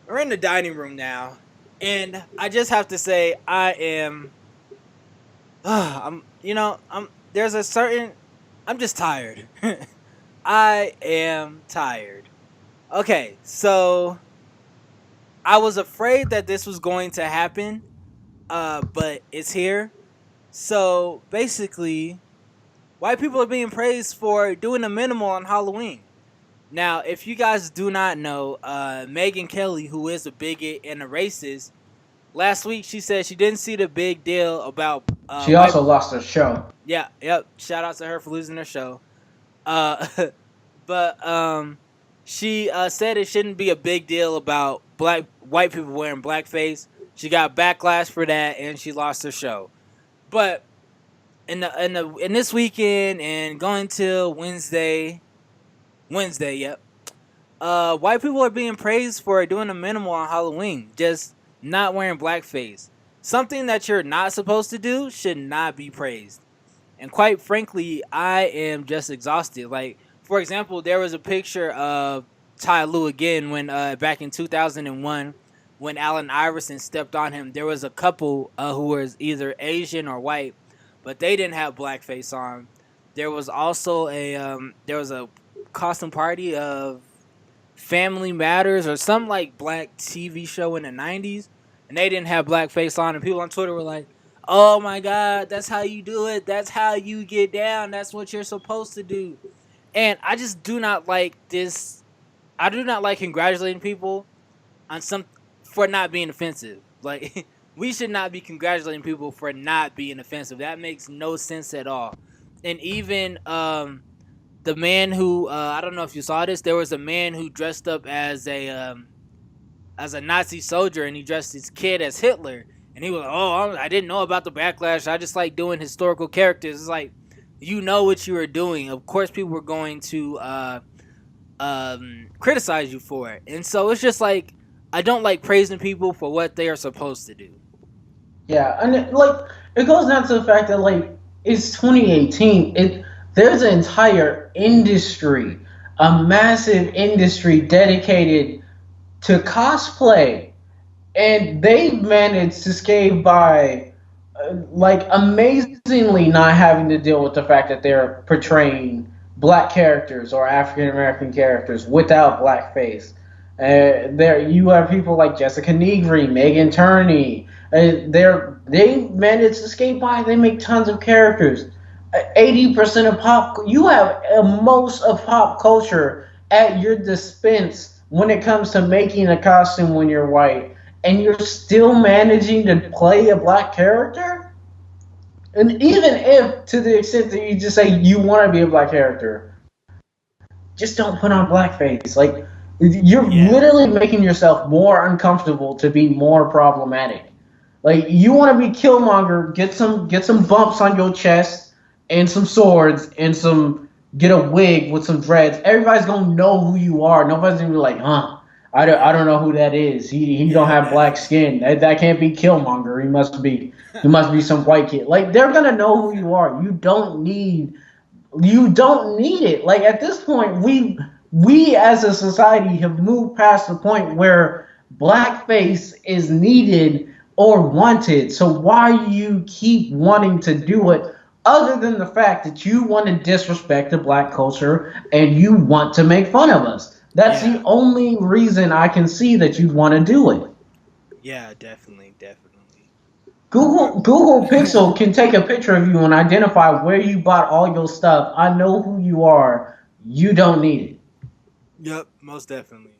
S2: we're in the dining room now, and I just have to say I am. There's a certain. I'm just tired. I am tired. Okay, so I was afraid that this was going to happen, but it's here. So basically, white people are being praised for doing the minimal on Halloween. Now, if you guys do not know, Megyn Kelly, who is a bigot and a racist, last week she said she didn't see the big deal about.
S3: She also lost her show.
S2: Yeah, yep. Shout out to her for losing her show. Uh, but she said it shouldn't be a big deal about white people wearing blackface. She got backlash for that, and she lost her show. But in this weekend and going till Wednesday, yep. White people are being praised for doing a minimal on Halloween, just not wearing blackface. Something that you're not supposed to do should not be praised. And quite frankly, I am just exhausted. Like, for example, there was a picture of Ty Lue again when back in 2001 when Allen Iverson stepped on him. There was a couple who was either Asian or white, but they didn't have blackface on. There was also a costume party of Family Matters or some like black TV show in the 90s, and they didn't have blackface on, and people on Twitter were like, oh my God, that's how you do it. That's how you get down. That's what you're supposed to do. And I just do not like this. I do not like congratulating people on some for not being offensive. Like, we should not be congratulating people for not being offensive. That makes no sense at all. And even the man who I don't know if you saw this, there was a man who dressed up as a Nazi soldier, and he dressed his kid as Hitler. And he was like, "Oh, I didn't know about the backlash. I just like doing historical characters." It's like, you know what you were doing. Of course, people were going to criticize you for it. And so it's just like, I don't like praising people for what they are supposed to do.
S3: Yeah, and it goes down to the fact that it's 2018. There's an entire industry, a massive industry dedicated to cosplay, and they've managed to skate by, amazingly not having to deal with the fact that they're portraying black characters or African American characters without blackface. There you have people like Jessica Negri, Megan Turney. They managed to skate by. They make tons of characters. 80% of you have most of pop culture at your dispense when it comes to making a costume when you're white, and you're still managing to play a black character. And even if, to the extent that you just say you want to be a black character, just don't put on blackface. You're literally making yourself more uncomfortable to be more problematic. You want to be Killmonger, get some bumps on your chest and some swords and get a wig with some dreads. Everybody's gonna know who you are. Nobody's gonna be like, I don't know who that is. He don't have black skin. That can't be Killmonger. He must be some white kid. They're gonna know who you are. You don't need it. At this point, we as a society have moved past the point where blackface is needed or wanted. So why do you keep wanting to do it, other than the fact that you want to disrespect the black culture and you want to make fun of us? That's the only reason I can see that you'd want to do it.
S2: Yeah, definitely.
S3: Google Pixel can take a picture of you and identify where you bought all your stuff. I know who you are. You don't need it.
S2: Yep, most definitely.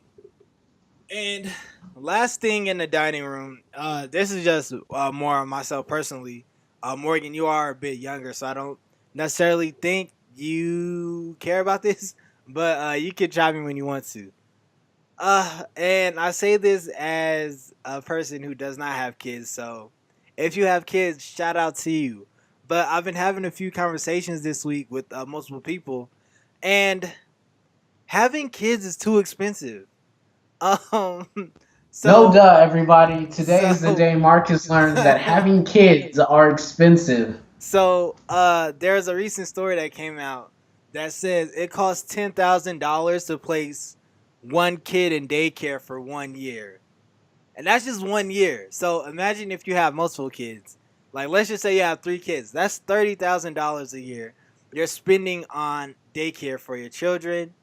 S2: And last thing in the dining room, this is just more on myself personally. Morgan, you are a bit younger, so I don't necessarily think you care about this, but you can chime in when you want to. And I say this as a person who does not have kids, so if you have kids, shout out to you. But I've been having a few conversations this week with multiple people, and having kids is too expensive. So,
S3: No duh, everybody. Today is the day Marcus learns that having kids are expensive.
S2: So there's a recent story that came out that says it costs $10,000 to place one kid in daycare for 1 year. And that's just 1 year. So imagine if you have multiple kids. Let's just say you have 3 kids. That's $30,000 a year you're spending on daycare for your children.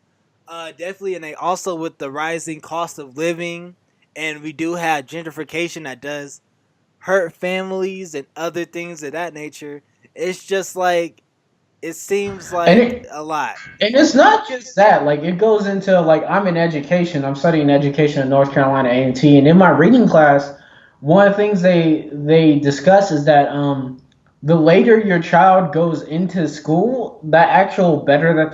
S2: Definitely, and they also, with the rising cost of living, and we do have gentrification that does hurt families and other things of that nature. It's just it seems like a lot.
S3: And it's not just that. It goes into I'm in education. I'm studying education at North Carolina A&T, and in my reading class, one of the things they discuss is that the later your child goes into school, the actual better that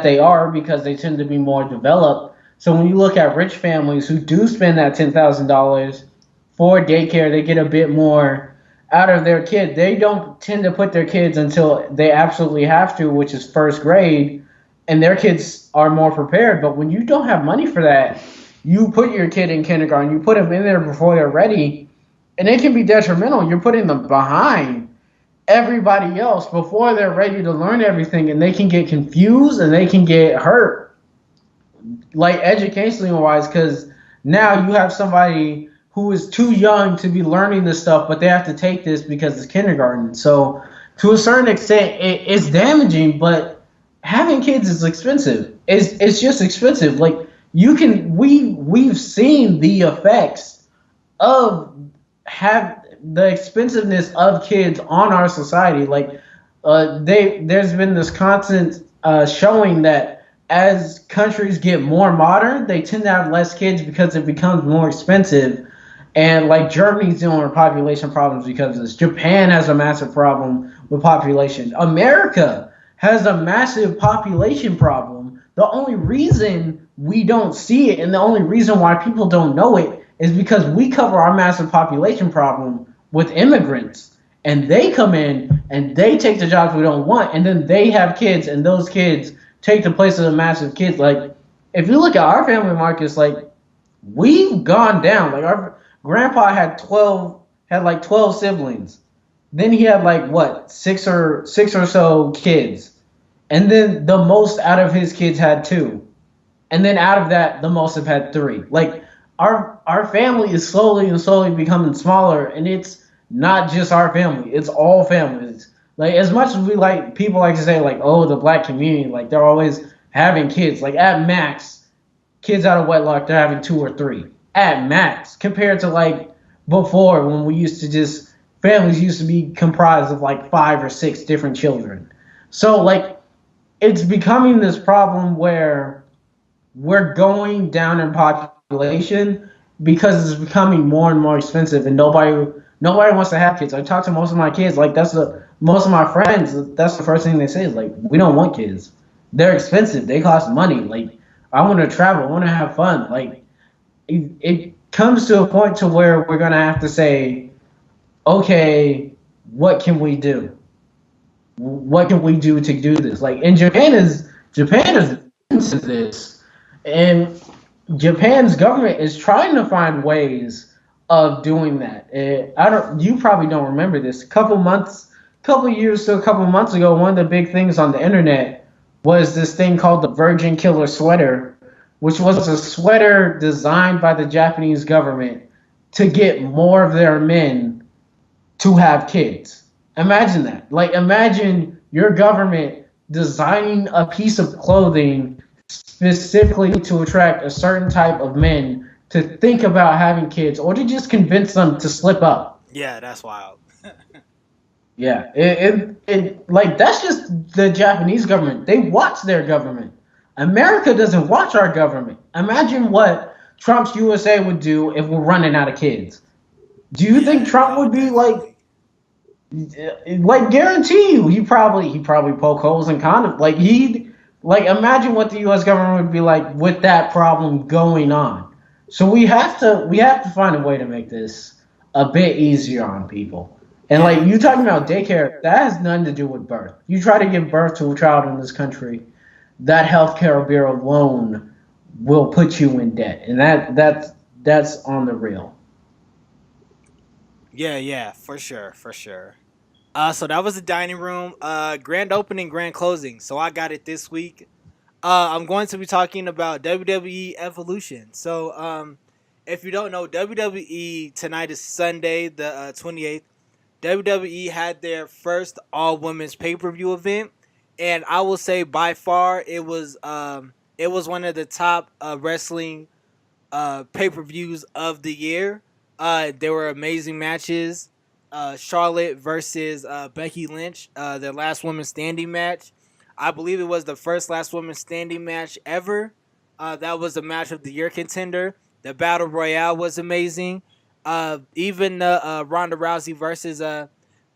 S3: they are, because they tend to be more developed. So when you look at rich families who do spend that $10,000 for daycare, they get a bit more out of their kid. They don't tend to put their kids until they absolutely have to, which is first grade, and their kids are more prepared. But when you don't have money for that, you put your kid in kindergarten, you put them in there before they're ready, and it can be detrimental. You're putting them behind everybody else before they're ready to learn everything, and they can get confused and they can get hurt, educationally wise, because now you have somebody who is too young to be learning this stuff, but they have to take this because it's kindergarten. So to a certain extent, it's damaging, but having kids is expensive. It's just expensive. We've seen the effects of the expensiveness of kids on our society. There's been this constant showing that as countries get more modern, they tend to have less kids because it becomes more expensive. And like Germany's dealing with population problems because of this. Japan has a massive problem with population. America has a massive population problem. The only reason we don't see it and the only reason why people don't know it is because we cover our massive population problem with immigrants. And they come in and they take the jobs we don't want, and then they have kids, and those kids take the place of the massive kids. Like, if you look at our family, Marcus, like, we've gone down. Like, our grandpa had like 12 siblings. Then he had like what, six or so kids. And then the most out of his kids had 2. And then out of that, the most have had 3. Like, our family is slowly and slowly becoming smaller, and it's not just our family, it's all families. Like, as much as we like, people like to say like, oh, the black community, like they're always having kids. Like, at max, kids out of wedlock, they're having 2 or 3 at max, compared to like before, when we used to just, families used to be comprised of like 5 or 6 different children. So like, it's becoming this problem where we're going down in population because it's becoming more and more expensive, and nobody wants to have kids. I talk to most of my kids, like most of my friends, that's the first thing they say is like, we don't want kids. They're expensive. They cost money. Like, I want to travel. I want to have fun. Like, it comes to a point to where we're going to have to say, okay, what can we do? What can we do to do this? Like, and Japan is into this, and Japan's government is trying to find ways of doing that. You probably don't remember this. A couple years to a couple months ago, one of the big things on the internet was this thing called the Virgin Killer sweater, which was a sweater designed by the Japanese government to get more of their men to have kids. Imagine that. Like, imagine your government designing a piece of clothing specifically to attract a certain type of men to think about having kids, or to just convince them to slip up.
S2: Yeah, that's wild.
S3: Yeah, it like, that's just the Japanese government. They watch their government. America doesn't watch our government. Imagine what Trump's USA would do if we're running out of kids. Do you think Trump would be like guarantee you, he probably poke holes in condoms. Like, imagine what the U.S. government would be like with that problem going on. So we have to find a way to make this a bit easier on people. And like, you talking about daycare, that has nothing to do with birth. You try to give birth to a child in this country, that healthcare bill alone will put you in debt, and that's on the real.
S2: Yeah, for sure. So that was the dining room. Grand opening, grand closing. So I got it this week. I'm going to be talking about WWE Evolution. So, if you don't know, WWE tonight is Sunday, the 28th. WWE had their first all women's pay per view event, and I will say by far it was one of the top wrestling pay per views of the year. There were amazing matches. Charlotte versus Becky Lynch, their last woman standing match. I believe it was the first last woman standing match ever. That was a match of the year contender. The Battle Royale was amazing. Even the Ronda Rousey versus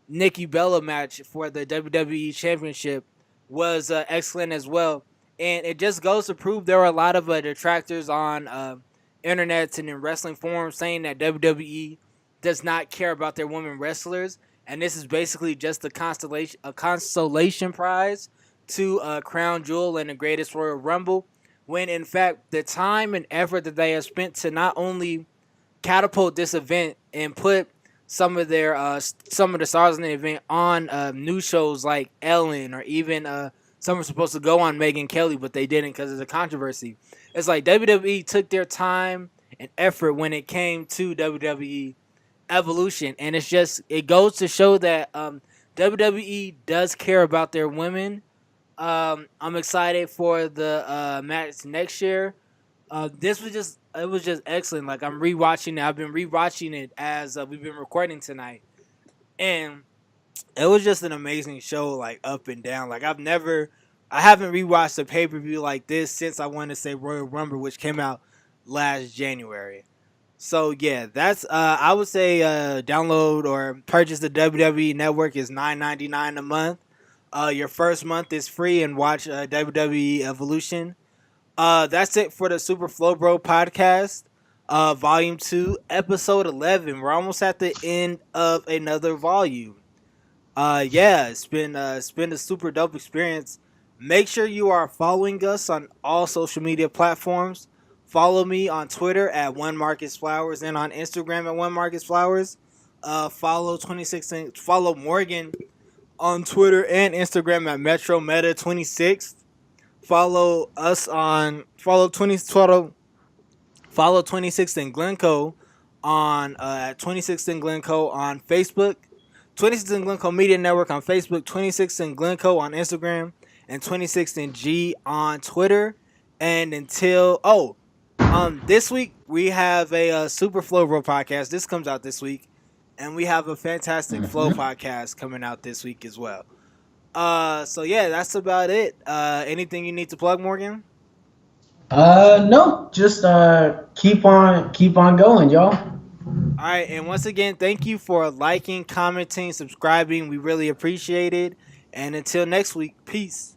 S2: Nikki Bella match for the WWE Championship was excellent as well. And it just goes to prove there were a lot of detractors on internets and in wrestling forums saying that WWE does not care about their women wrestlers, and this is basically just a consolation prize to Crown Jewel and the Greatest Royal Rumble, when in fact the time and effort that they have spent to not only catapult this event and put some of the stars in the event on new shows like Ellen, or even some were supposed to go on Megyn Kelly, but they didn't because of the controversy. It's like WWE took their time and effort when it came to WWE Evolution, and it goes to show that WWE does care about their women. I'm excited for the match next year. It was just excellent. Like, I'm rewatching it. I've been rewatching it as we've been recording tonight, and it was just an amazing show. Like, up and down. Like, I haven't rewatched a pay per view like this since I want to say Royal Rumble, which came out last January. So yeah, that's I would say download or purchase the WWE Network is $9.99 a month. Your first month is free and watch WWE Evolution. That's it for the Super Flow Bro podcast, volume 2, episode 11. We're almost at the end of another volume. Yeah, it's been a super dope experience. Make sure you are following us on all social media platforms. Follow me on Twitter at OneMarcusFlowers and on Instagram at OneMarcusFlowers. Follow Morgan on Twitter and Instagram at MetroMeta26. Follow 26 in Glencoe on at 26 in Glencoe on Facebook. 26 in Glencoe Media Network on Facebook, 26 in Glencoe on Instagram, and 26 in G on Twitter. And this week we have a Super Flow Bro podcast. This comes out this week, and we have a Fantastic Flow podcast coming out this week as well. So yeah, that's about it. Anything you need to plug, Morgan?
S3: No, just keep on going, y'all.
S2: All right, and once again, thank you for liking, commenting, subscribing. We really appreciate it. And until next week, peace.